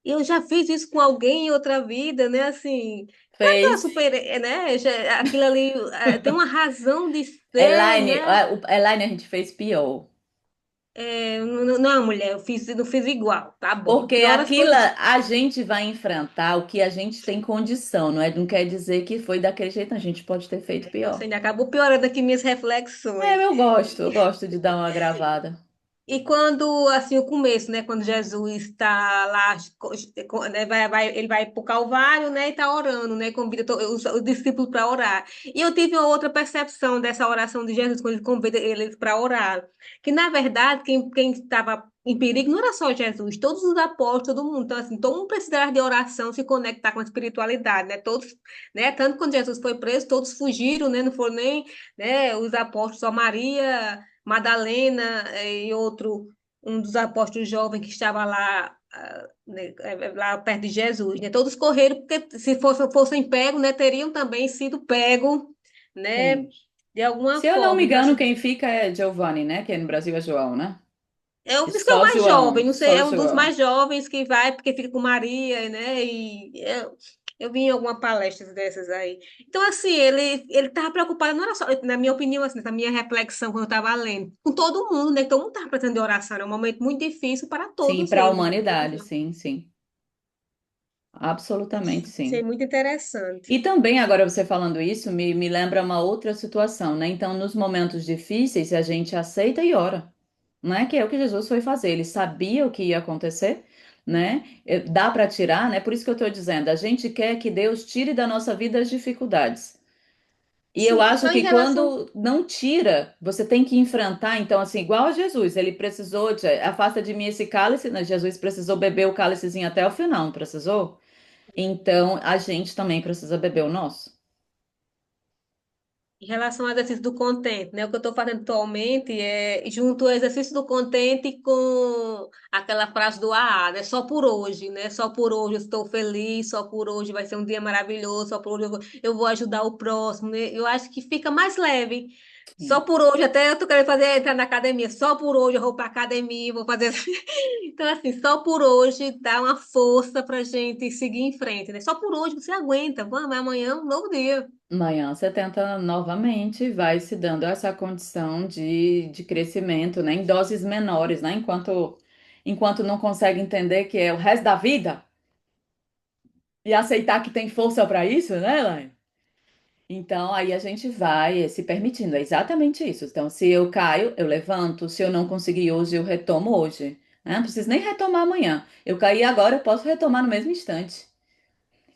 eu já fiz isso com alguém em outra vida, né, assim, será que eu Fez. superei, né, aquilo ali tem uma razão de ser, Elaine, né. Elaine, a gente fez pior. Não, não, mulher, não fiz igual, tá bom. Porque Pior as aquilo coisas. a gente vai enfrentar o que a gente tem condição, não é? Não quer dizer que foi daquele jeito, não. A gente pode ter feito Nossa, pior. ainda acabou piorando aqui minhas É, reflexões. eu gosto de dar uma gravada. E quando, assim, o começo, né? Quando Jesus está lá, né, ele vai para o Calvário, né? E está orando, né? Convida os discípulos para orar. E eu tive uma outra percepção dessa oração de Jesus, quando ele convida eles para orar. Que, na verdade, quem estava em perigo não era só Jesus, todos os apóstolos, todo mundo. Então, assim, todo mundo precisava de oração, se conectar com a espiritualidade, né? Todos, né? Tanto quando Jesus foi preso, todos fugiram, né? Não foram nem, né, os apóstolos, só Maria. Madalena e outro, um dos apóstolos jovens que estava lá, né, lá perto de Jesus, né? Todos correram porque se fossem pegos, né, teriam também sido pegos, né, Sim. de alguma Se eu não me forma. Então, engano, assim, quem fica é Giovanni, né? Que no Brasil é João, né? diz que é o Só mais João, jovem, não sei, só é um dos João. mais jovens que vai porque fica com Maria, né? Eu vi em alguma palestra dessas aí. Então, assim, ele estava preocupado, não era só, na minha opinião, assim, na minha reflexão, quando eu estava lendo, com todo mundo, né? Todo mundo estava precisando de oração, era um momento muito difícil para Sim, todos para a eles, né? Todos humanidade, nós. sim, sim. Absolutamente Achei sim. muito interessante. E também, agora você falando isso, me lembra uma outra situação, né? Então, nos momentos difíceis, a gente aceita e ora, né? Que é o que Jesus foi fazer. Ele sabia o que ia acontecer, né? Dá para tirar, né? Por isso que eu estou dizendo, a gente quer que Deus tire da nossa vida as dificuldades. E eu Sim, acho então em que relação. quando não tira, você tem que enfrentar. Então, assim, igual a Jesus, ele precisou de, afasta de mim esse cálice, né? Jesus precisou beber o cálicezinho até o final, não precisou? Então, a gente também precisa beber o nosso. Em relação ao exercício do contente, né? O que eu estou fazendo atualmente é junto o exercício do contente com aquela frase do AA, né? Só por hoje, né? Só por hoje eu estou feliz, só por hoje vai ser um dia maravilhoso, só por hoje eu vou ajudar o próximo, né? Eu acho que fica mais leve. Só Sim. por hoje, até eu tô querendo fazer entrar na academia. Só por hoje eu vou para academia, vou fazer. Então, assim, só por hoje dá uma força pra gente seguir em frente, né? Só por hoje você aguenta. Vamos, amanhã é um novo dia. Amanhã você tenta novamente, vai se dando essa condição de crescimento, né? Em doses menores, né? Enquanto não consegue entender que é o resto da vida e aceitar que tem força para isso, né, Elaine? Então, aí a gente vai se permitindo, é exatamente isso. Então, se eu caio, eu levanto. Se eu não conseguir hoje, eu retomo hoje. Né? Não preciso nem retomar amanhã. Eu caí agora, eu posso retomar no mesmo instante.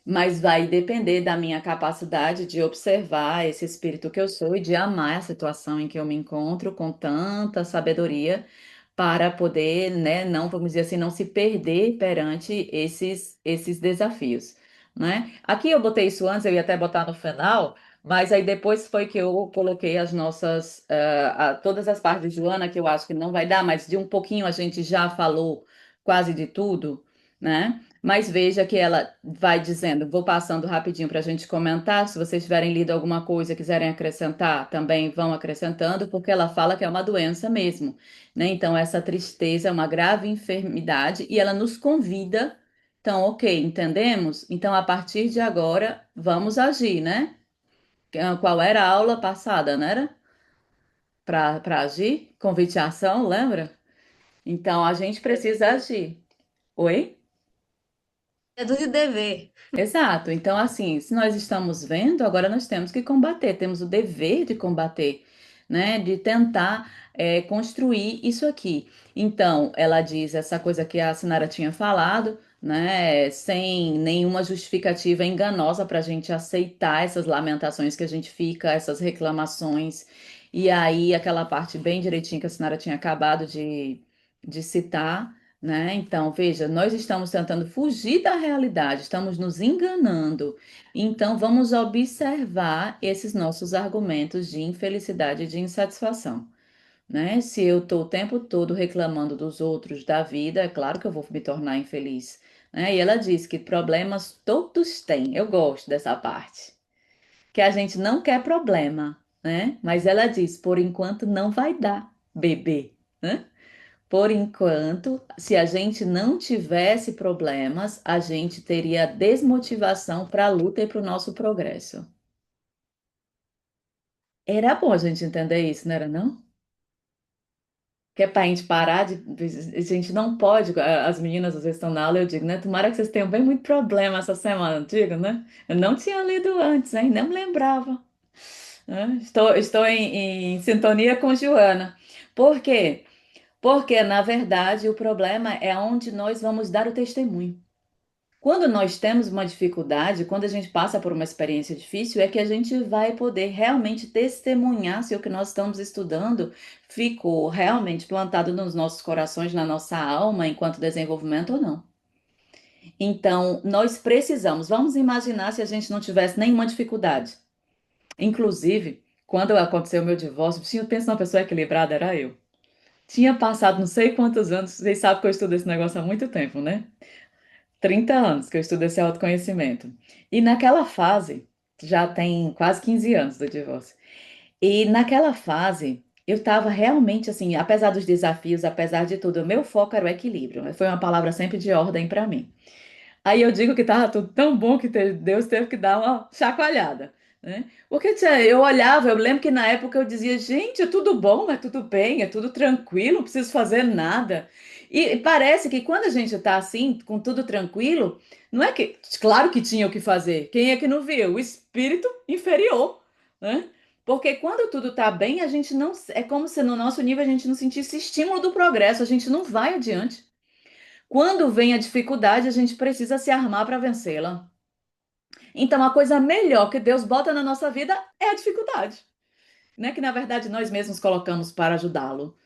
Mas vai depender da minha capacidade de observar esse espírito que eu sou e de amar a situação em que eu me encontro com tanta sabedoria para poder, né, não, vamos dizer assim, não se perder perante esses desafios, né? Aqui eu botei isso antes, eu ia até botar no final, mas aí depois foi que eu coloquei as nossas, todas as partes de Joana, que eu acho que não vai dar, mas de um pouquinho a gente já falou quase de tudo, né? Mas veja que ela vai dizendo, vou passando rapidinho para a gente comentar. Se vocês tiverem lido alguma coisa, quiserem acrescentar, também vão acrescentando, porque ela fala que é uma doença mesmo, né? Então, essa tristeza é uma grave enfermidade e ela nos convida. Então, ok, entendemos? Então, a partir de agora, vamos agir, né? Qual era a aula passada, não era? Para agir? Convite à ação, lembra? Então, a gente precisa agir. Oi? É do dever. Exato. Então, assim, se nós estamos vendo, agora nós temos que combater, temos o dever de combater, né? De tentar construir isso aqui. Então, ela diz essa coisa que a Sinara tinha falado, né? Sem nenhuma justificativa enganosa para a gente aceitar essas lamentações que a gente fica, essas reclamações. E aí, aquela parte bem direitinho que a Sinara tinha acabado de citar. né? Então, veja, nós estamos tentando fugir da realidade, estamos nos enganando. Então, vamos observar esses nossos argumentos de infelicidade e de insatisfação, né? Se eu estou o tempo todo reclamando dos outros, da vida, é claro que eu vou me tornar infeliz, né? E ela diz que problemas todos têm. Eu gosto dessa parte, que a gente não quer problema, né? Mas ela diz, por enquanto não vai dar, bebê, né? Por enquanto, se a gente não tivesse problemas, a gente teria desmotivação para a luta e para o nosso progresso. Era bom a gente entender isso, não era não? Que é para a gente parar de. A gente não pode. As meninas às vezes estão na aula, eu digo, né? Tomara que vocês tenham bem muito problema essa semana, eu digo, né? Eu não tinha lido antes, hein? Não me lembrava, né? Estou em sintonia com Joana. Por quê? Porque, na verdade, o problema é onde nós vamos dar o testemunho. Quando nós temos uma dificuldade, quando a gente passa por uma experiência difícil, é que a gente vai poder realmente testemunhar se o que nós estamos estudando ficou realmente plantado nos nossos corações, na nossa alma, enquanto desenvolvimento ou não. Então, nós precisamos, vamos imaginar se a gente não tivesse nenhuma dificuldade. Inclusive, quando aconteceu o meu divórcio, eu penso numa pessoa equilibrada, era eu. Tinha passado não sei quantos anos, vocês sabem que eu estudo esse negócio há muito tempo, né? 30 anos que eu estudo esse autoconhecimento. E naquela fase, já tem quase 15 anos do divórcio. E naquela fase, eu estava realmente assim, apesar dos desafios, apesar de tudo, o meu foco era o equilíbrio. Foi uma palavra sempre de ordem para mim. Aí eu digo que estava tudo tão bom que Deus teve que dar uma chacoalhada, né? Porque eu olhava, eu lembro que na época eu dizia, gente, é tudo bom, é tudo bem, é tudo tranquilo, não preciso fazer nada. E parece que quando a gente está assim, com tudo tranquilo, não é que, claro que tinha o que fazer. Quem é que não viu? O espírito inferior, né? Porque quando tudo está bem, a gente não, é como se no nosso nível a gente não sentisse estímulo do progresso, a gente não vai adiante. Quando vem a dificuldade, a gente precisa se armar para vencê-la. Então, a coisa melhor que Deus bota na nossa vida é a dificuldade, né? Que na verdade nós mesmos colocamos para ajudá-lo.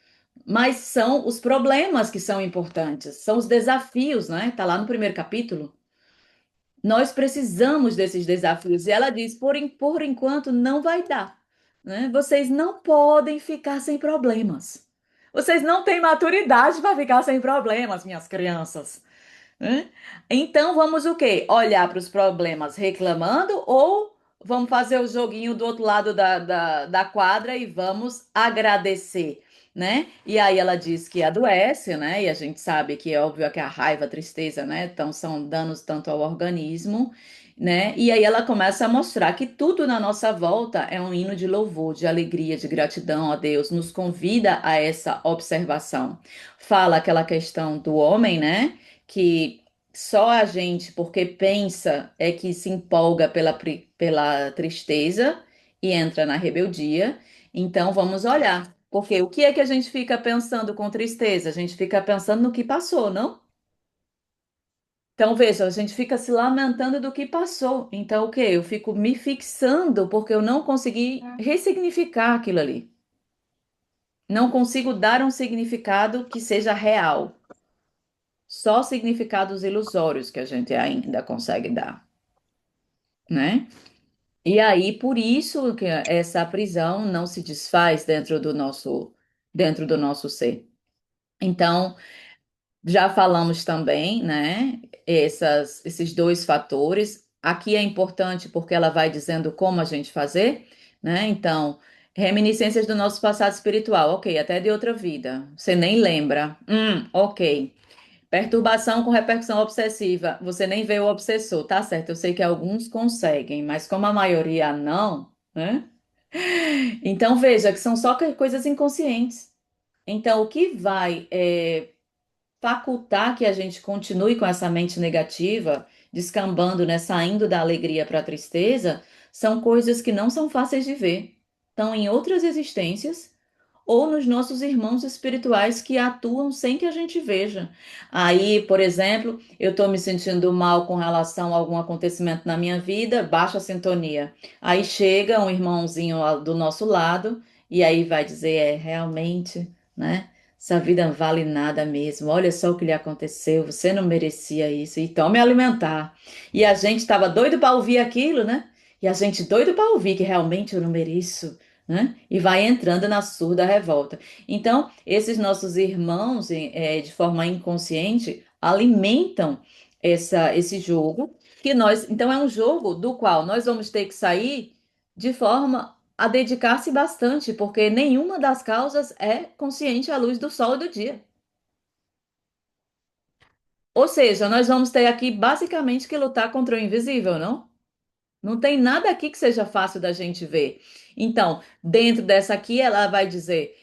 Mas são os problemas que são importantes, são os desafios, né? Tá lá no primeiro capítulo. Nós precisamos desses desafios. E ela diz: por enquanto não vai dar, né? Vocês não podem ficar sem problemas. Vocês não têm maturidade para ficar sem problemas, minhas crianças. Né? Então vamos o quê? Olhar para os problemas reclamando ou vamos fazer o joguinho do outro lado da quadra e vamos agradecer, né? E aí ela diz que adoece, né? E a gente sabe que é óbvio que a raiva, a tristeza, né? Então são danos tanto ao organismo, né? E aí ela começa a mostrar que tudo na nossa volta é um hino de louvor, de alegria, de gratidão a Deus, nos convida a essa observação. Fala aquela questão do homem, né? Que só a gente, porque pensa, é que se empolga pela tristeza e entra na rebeldia. Então vamos olhar, porque o que é que a gente fica pensando com tristeza? A gente fica pensando no que passou, não? Então veja, a gente fica se lamentando do que passou. Então o quê? Eu fico me fixando porque eu não consegui ressignificar aquilo ali. Não consigo dar um significado que seja real. Só significados ilusórios que a gente ainda consegue dar, né? E aí, por isso que essa prisão não se desfaz dentro do nosso ser. Então, já falamos também, né? Esses dois fatores. Aqui é importante porque ela vai dizendo como a gente fazer, né? Então, reminiscências do nosso passado espiritual, ok, até de outra vida. Você nem lembra. Ok. Perturbação com repercussão obsessiva. Você nem vê o obsessor, tá certo? Eu sei que alguns conseguem, mas como a maioria não, né? Então veja que são só coisas inconscientes. Então, o que vai facultar que a gente continue com essa mente negativa, descambando, né, saindo da alegria para a tristeza, são coisas que não são fáceis de ver. Estão em outras existências ou nos nossos irmãos espirituais que atuam sem que a gente veja. Aí, por exemplo, eu estou me sentindo mal com relação a algum acontecimento na minha vida, baixa a sintonia. Aí chega um irmãozinho do nosso lado e aí vai dizer, realmente, né? essa vida não vale nada mesmo. Olha só o que lhe aconteceu. Você não merecia isso. Então me alimentar. E a gente estava doido para ouvir aquilo, né? E a gente doido para ouvir que realmente eu não mereço, né? E vai entrando na surda revolta. Então, esses nossos irmãos, de forma inconsciente, alimentam esse jogo que nós. Então, é um jogo do qual nós vamos ter que sair de forma a dedicar-se bastante, porque nenhuma das causas é consciente à luz do sol e do dia. Ou seja, nós vamos ter aqui basicamente que lutar contra o invisível, não? Não tem nada aqui que seja fácil da gente ver. Então, dentro dessa aqui, ela vai dizer,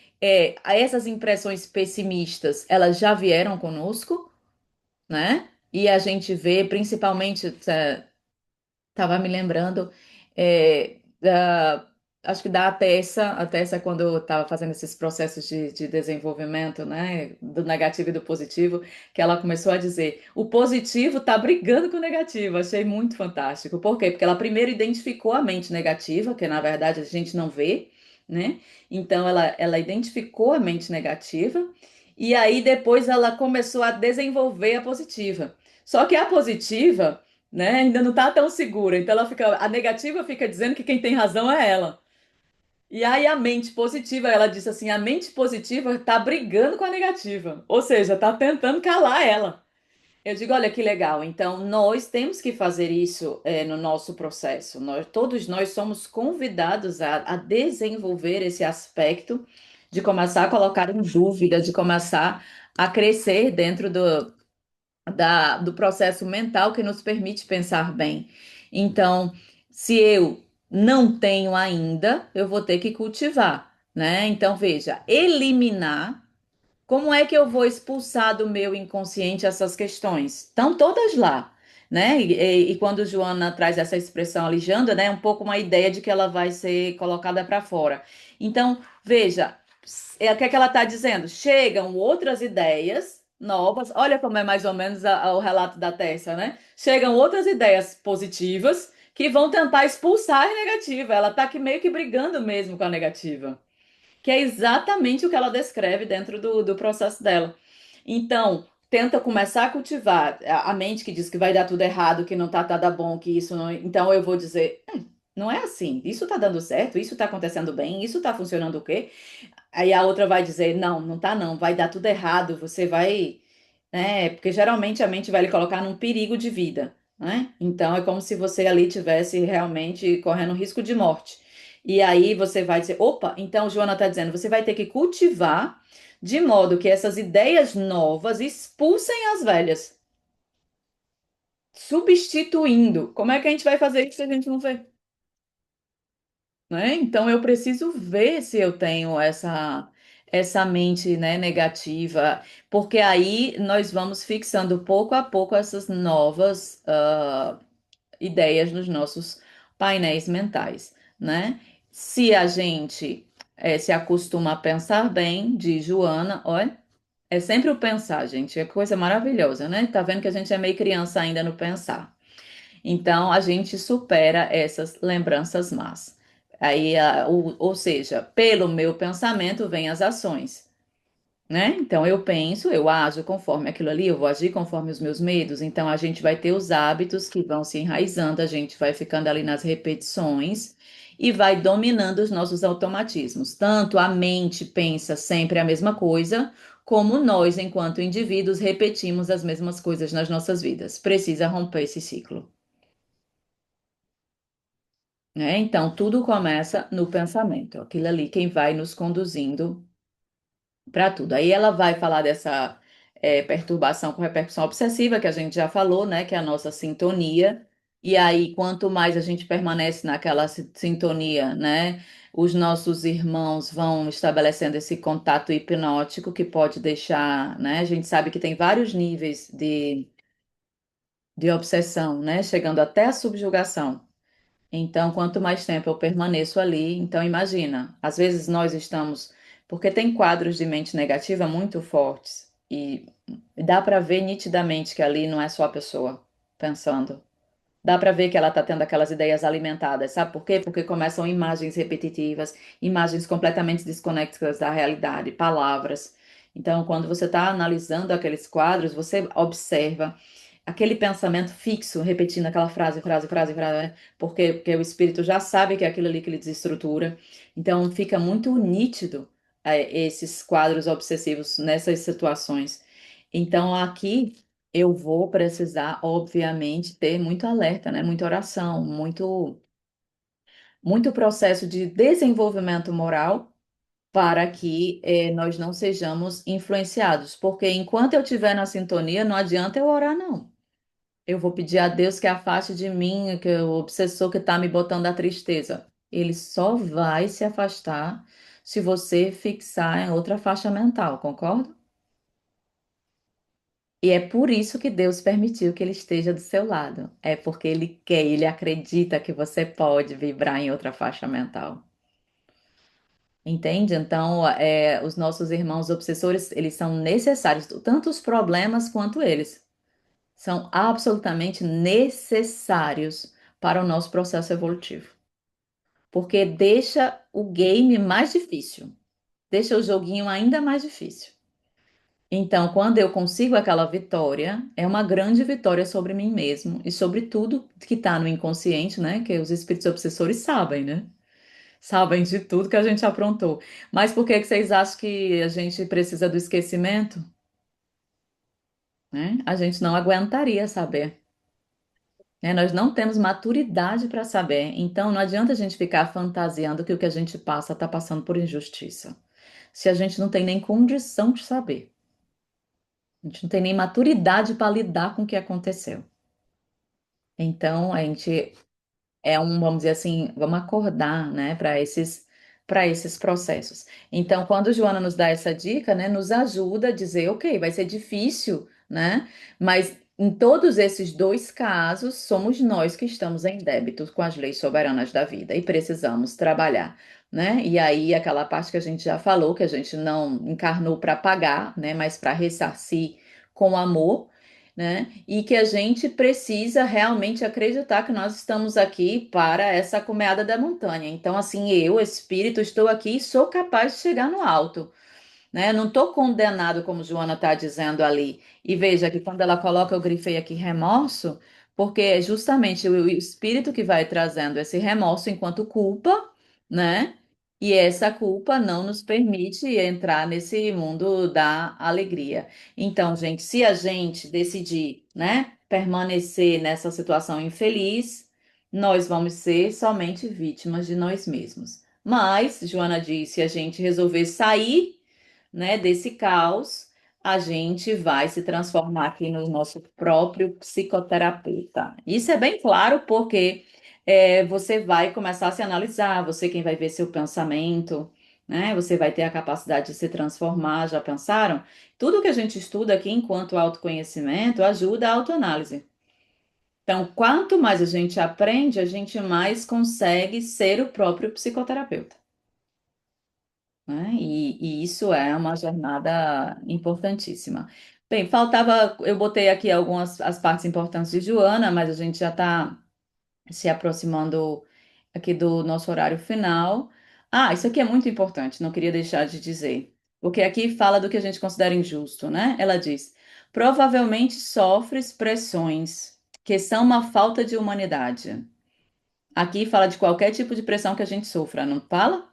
essas impressões pessimistas, elas já vieram conosco, né? E a gente vê, principalmente, estava me lembrando, acho que a Tessa quando eu estava fazendo esses processos de desenvolvimento, né, do negativo e do positivo, que ela começou a dizer, o positivo está brigando com o negativo. Achei muito fantástico. Por quê? Porque ela primeiro identificou a mente negativa, que na verdade a gente não vê, né? Então ela identificou a mente negativa, e aí depois ela começou a desenvolver a positiva. Só que a positiva, né? Ainda não tá tão segura. Então a negativa fica dizendo que quem tem razão é ela. E aí a mente positiva, ela disse assim, a mente positiva tá brigando com a negativa, ou seja, tá tentando calar ela. Eu digo, olha que legal. Então nós temos que fazer isso no nosso processo. Todos nós somos convidados a desenvolver esse aspecto de começar a colocar em dúvida, de começar a crescer dentro do processo mental que nos permite pensar bem. Então, se eu não tenho ainda, eu vou ter que cultivar, né? Então, veja, eliminar. Como é que eu vou expulsar do meu inconsciente essas questões? Estão todas lá, né? E quando Joana traz essa expressão alijando, né, é um pouco uma ideia de que ela vai ser colocada para fora. Então, veja, o que é que ela está dizendo? Chegam outras ideias novas. Olha como é mais ou menos o relato da Tessa, né? Chegam outras ideias positivas que vão tentar expulsar a negativa. Ela está aqui meio que brigando mesmo com a negativa, que é exatamente o que ela descreve dentro do processo dela. Então, tenta começar a cultivar a mente que diz que vai dar tudo errado, que não tá nada bom, que isso não. Então, eu vou dizer, não é assim, isso tá dando certo, isso tá acontecendo bem, isso tá funcionando o quê? Aí a outra vai dizer, não, não tá não, vai dar tudo errado, você vai, né? Porque geralmente a mente vai lhe colocar num perigo de vida, né? Então é como se você ali tivesse realmente correndo risco de morte. E aí você vai dizer, opa, então Joana está dizendo, você vai ter que cultivar de modo que essas ideias novas expulsem as velhas, substituindo. Como é que a gente vai fazer isso se a gente não vê? Né? Então eu preciso ver se eu tenho essa mente, né, negativa, porque aí nós vamos fixando pouco a pouco essas novas ideias nos nossos painéis mentais, né? Se a gente se acostuma a pensar bem, diz Joana, olha, é sempre o pensar, gente, é coisa maravilhosa, né? Tá vendo que a gente é meio criança ainda no pensar. Então, a gente supera essas lembranças más. Aí, ou seja, pelo meu pensamento vêm as ações, né? Então, eu penso, eu ajo conforme aquilo ali, eu vou agir conforme os meus medos. Então, a gente vai ter os hábitos que vão se enraizando, a gente vai ficando ali nas repetições e vai dominando os nossos automatismos. Tanto a mente pensa sempre a mesma coisa, como nós, enquanto indivíduos, repetimos as mesmas coisas nas nossas vidas. Precisa romper esse ciclo. Né? Então, tudo começa no pensamento, aquilo ali quem vai nos conduzindo para tudo. Aí ela vai falar dessa perturbação com repercussão obsessiva, que a gente já falou, né? Que é a nossa sintonia. E aí, quanto mais a gente permanece naquela sintonia, né? Os nossos irmãos vão estabelecendo esse contato hipnótico que pode deixar, né? A gente sabe que tem vários níveis de obsessão, né? Chegando até a subjugação. Então, quanto mais tempo eu permaneço ali, então imagina, às vezes nós estamos, porque tem quadros de mente negativa muito fortes e dá para ver nitidamente que ali não é só a pessoa pensando. Dá para ver que ela está tendo aquelas ideias alimentadas, sabe por quê? Porque começam imagens repetitivas, imagens completamente desconectadas da realidade, palavras. Então, quando você está analisando aqueles quadros, você observa aquele pensamento fixo, repetindo aquela frase, né? Porque o espírito já sabe que é aquilo ali que ele desestrutura. Então, fica muito nítido, esses quadros obsessivos nessas situações. Então, aqui eu vou precisar, obviamente, ter muito alerta, né? Muita oração, muito processo de desenvolvimento moral para que nós não sejamos influenciados. Porque enquanto eu estiver na sintonia, não adianta eu orar, não. Eu vou pedir a Deus que afaste de mim, que o obsessor que está me botando a tristeza. Ele só vai se afastar se você fixar em outra faixa mental, concorda? E é por isso que Deus permitiu que ele esteja do seu lado. É porque ele quer, ele acredita que você pode vibrar em outra faixa mental. Entende? Então, os nossos irmãos obsessores, eles são necessários, tanto os problemas quanto eles. São absolutamente necessários para o nosso processo evolutivo. Porque deixa o game mais difícil, deixa o joguinho ainda mais difícil. Então, quando eu consigo aquela vitória, é uma grande vitória sobre mim mesmo e sobre tudo que está no inconsciente, né? Que os espíritos obsessores sabem, né? Sabem de tudo que a gente aprontou. Mas por que que vocês acham que a gente precisa do esquecimento? Né? A gente não aguentaria saber. Né? Nós não temos maturidade para saber. Então, não adianta a gente ficar fantasiando que o que a gente passa está passando por injustiça. Se a gente não tem nem condição de saber. A gente não tem nem maturidade para lidar com o que aconteceu. Então, a gente vamos dizer assim, vamos acordar, né, para esses processos. Então, quando Joana nos dá essa dica, né, nos ajuda a dizer, ok, vai ser difícil, né, mas em todos esses dois casos, somos nós que estamos em débito com as leis soberanas da vida e precisamos trabalhar, né? E aí, aquela parte que a gente já falou, que a gente não encarnou para pagar, né, mas para ressarcir com amor, né? E que a gente precisa realmente acreditar que nós estamos aqui para essa caminhada da montanha. Então, assim, eu, espírito, estou aqui e sou capaz de chegar no alto, né? Eu não estou condenado, como Joana está dizendo ali. E veja que quando ela coloca, eu grifei aqui remorso, porque é justamente o espírito que vai trazendo esse remorso enquanto culpa, né? E essa culpa não nos permite entrar nesse mundo da alegria. Então, gente, se a gente decidir, né, permanecer nessa situação infeliz, nós vamos ser somente vítimas de nós mesmos. Mas, Joana disse, se a gente resolver sair, né, desse caos, a gente vai se transformar aqui no nosso próprio psicoterapeuta. Isso é bem claro porque você vai começar a se analisar, você quem vai ver seu pensamento, né? Você vai ter a capacidade de se transformar, já pensaram? Tudo que a gente estuda aqui enquanto autoconhecimento ajuda a autoanálise. Então, quanto mais a gente aprende, a gente mais consegue ser o próprio psicoterapeuta, né? E isso é uma jornada importantíssima. Bem, faltava, eu botei aqui algumas as partes importantes de Joana, mas a gente já está se aproximando aqui do nosso horário final. Ah, isso aqui é muito importante, não queria deixar de dizer, porque aqui fala do que a gente considera injusto, né? Ela diz: provavelmente sofres pressões que são uma falta de humanidade. Aqui fala de qualquer tipo de pressão que a gente sofra, não fala?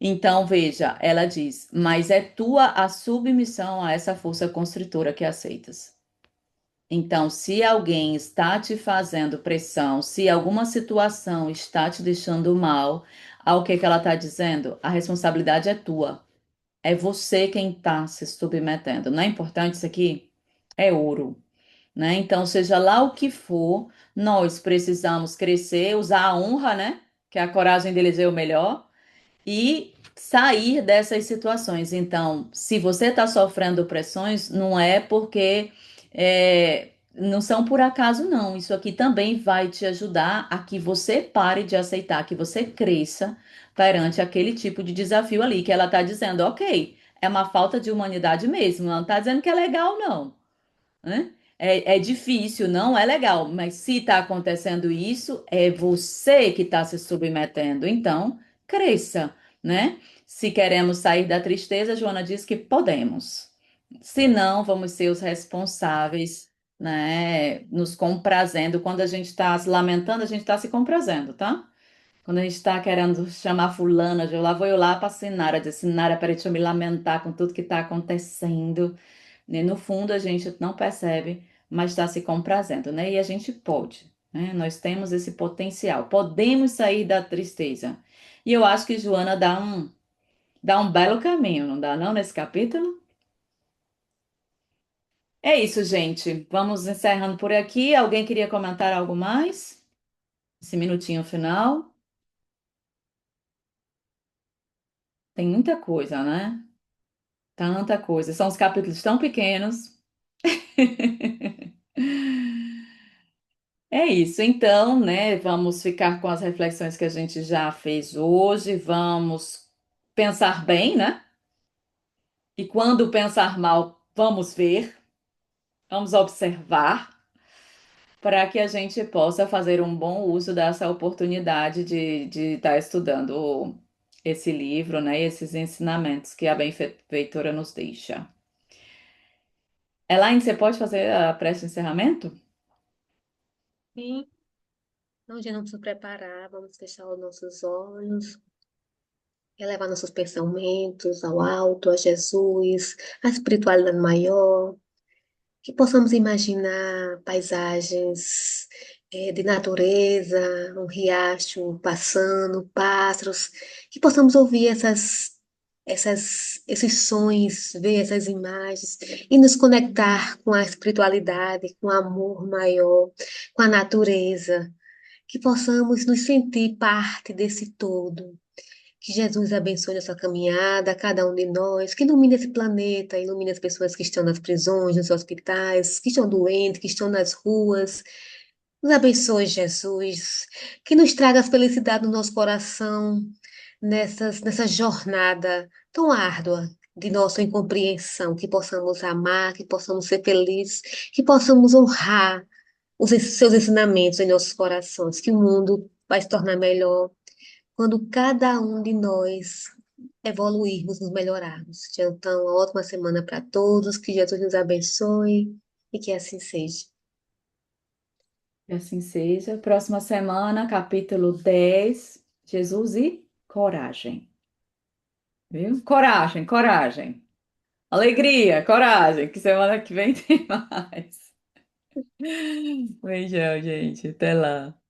Então, veja, ela diz: mas é tua a submissão a essa força constritora que aceitas. Então, se alguém está te fazendo pressão, se alguma situação está te deixando mal, ao que ela está dizendo? A responsabilidade é tua. É você quem está se submetendo. Não é importante isso aqui? É ouro, né? Então, seja lá o que for, nós precisamos crescer, usar a honra, né? Que é a coragem de eleger o melhor e sair dessas situações. Então, se você está sofrendo pressões, não é porque não são por acaso, não. Isso aqui também vai te ajudar a que você pare de aceitar, que você cresça perante aquele tipo de desafio ali, que ela está dizendo, ok, é uma falta de humanidade mesmo, não está dizendo que é legal, não, né? É difícil, não é legal, mas se está acontecendo isso, é você que está se submetendo. Então, cresça, né? Se queremos sair da tristeza, Joana diz que podemos. Se não, vamos ser os responsáveis, né? Nos comprazendo. Quando a gente está se lamentando, a gente está se comprazendo, tá? Quando a gente está querendo chamar fulana, lá vou eu lá para Sinara, dizer, Sinara, peraí, deixa eu me lamentar com tudo que está acontecendo. E no fundo, a gente não percebe, mas está se comprazendo, né? E a gente pode, né? Nós temos esse potencial, podemos sair da tristeza. E eu acho que Joana dá um belo caminho, não dá não, nesse capítulo? É isso, gente. Vamos encerrando por aqui. Alguém queria comentar algo mais? Esse minutinho final. Tem muita coisa, né? Tanta coisa. São os capítulos tão pequenos. É isso. Então, né? Vamos ficar com as reflexões que a gente já fez hoje. Vamos pensar bem, né? E quando pensar mal, vamos ver, vamos observar, para que a gente possa fazer um bom uso dessa oportunidade de estar estudando esse livro, né? Esses ensinamentos que a benfeitora nos deixa. Elaine, você pode fazer a prece de encerramento? Sim, então já vamos nos preparar, vamos fechar os nossos olhos, elevar nossos pensamentos ao alto, a Jesus, a espiritualidade maior, que possamos imaginar paisagens de natureza, um riacho passando, pássaros, que possamos ouvir esses sons, ver essas imagens e nos conectar com a espiritualidade, com o amor maior, com a natureza, que possamos nos sentir parte desse todo. Que Jesus abençoe nossa caminhada, cada um de nós, que ilumine esse planeta, ilumine as pessoas que estão nas prisões, nos hospitais, que estão doentes, que estão nas ruas. Nos abençoe, Jesus, que nos traga a felicidade no nosso coração, nessa jornada tão árdua de nossa incompreensão, que possamos amar, que possamos ser felizes, que possamos honrar seus ensinamentos em nossos corações, que o mundo vai se tornar melhor quando cada um de nós evoluirmos, nos melhorarmos. Então, uma ótima semana para todos, que Jesus nos abençoe e que assim seja. Que assim seja. Próxima semana, capítulo 10, Jesus e coragem. Viu? Coragem, coragem. Alegria, coragem, que semana que vem tem mais. Beijão, gente. Até lá.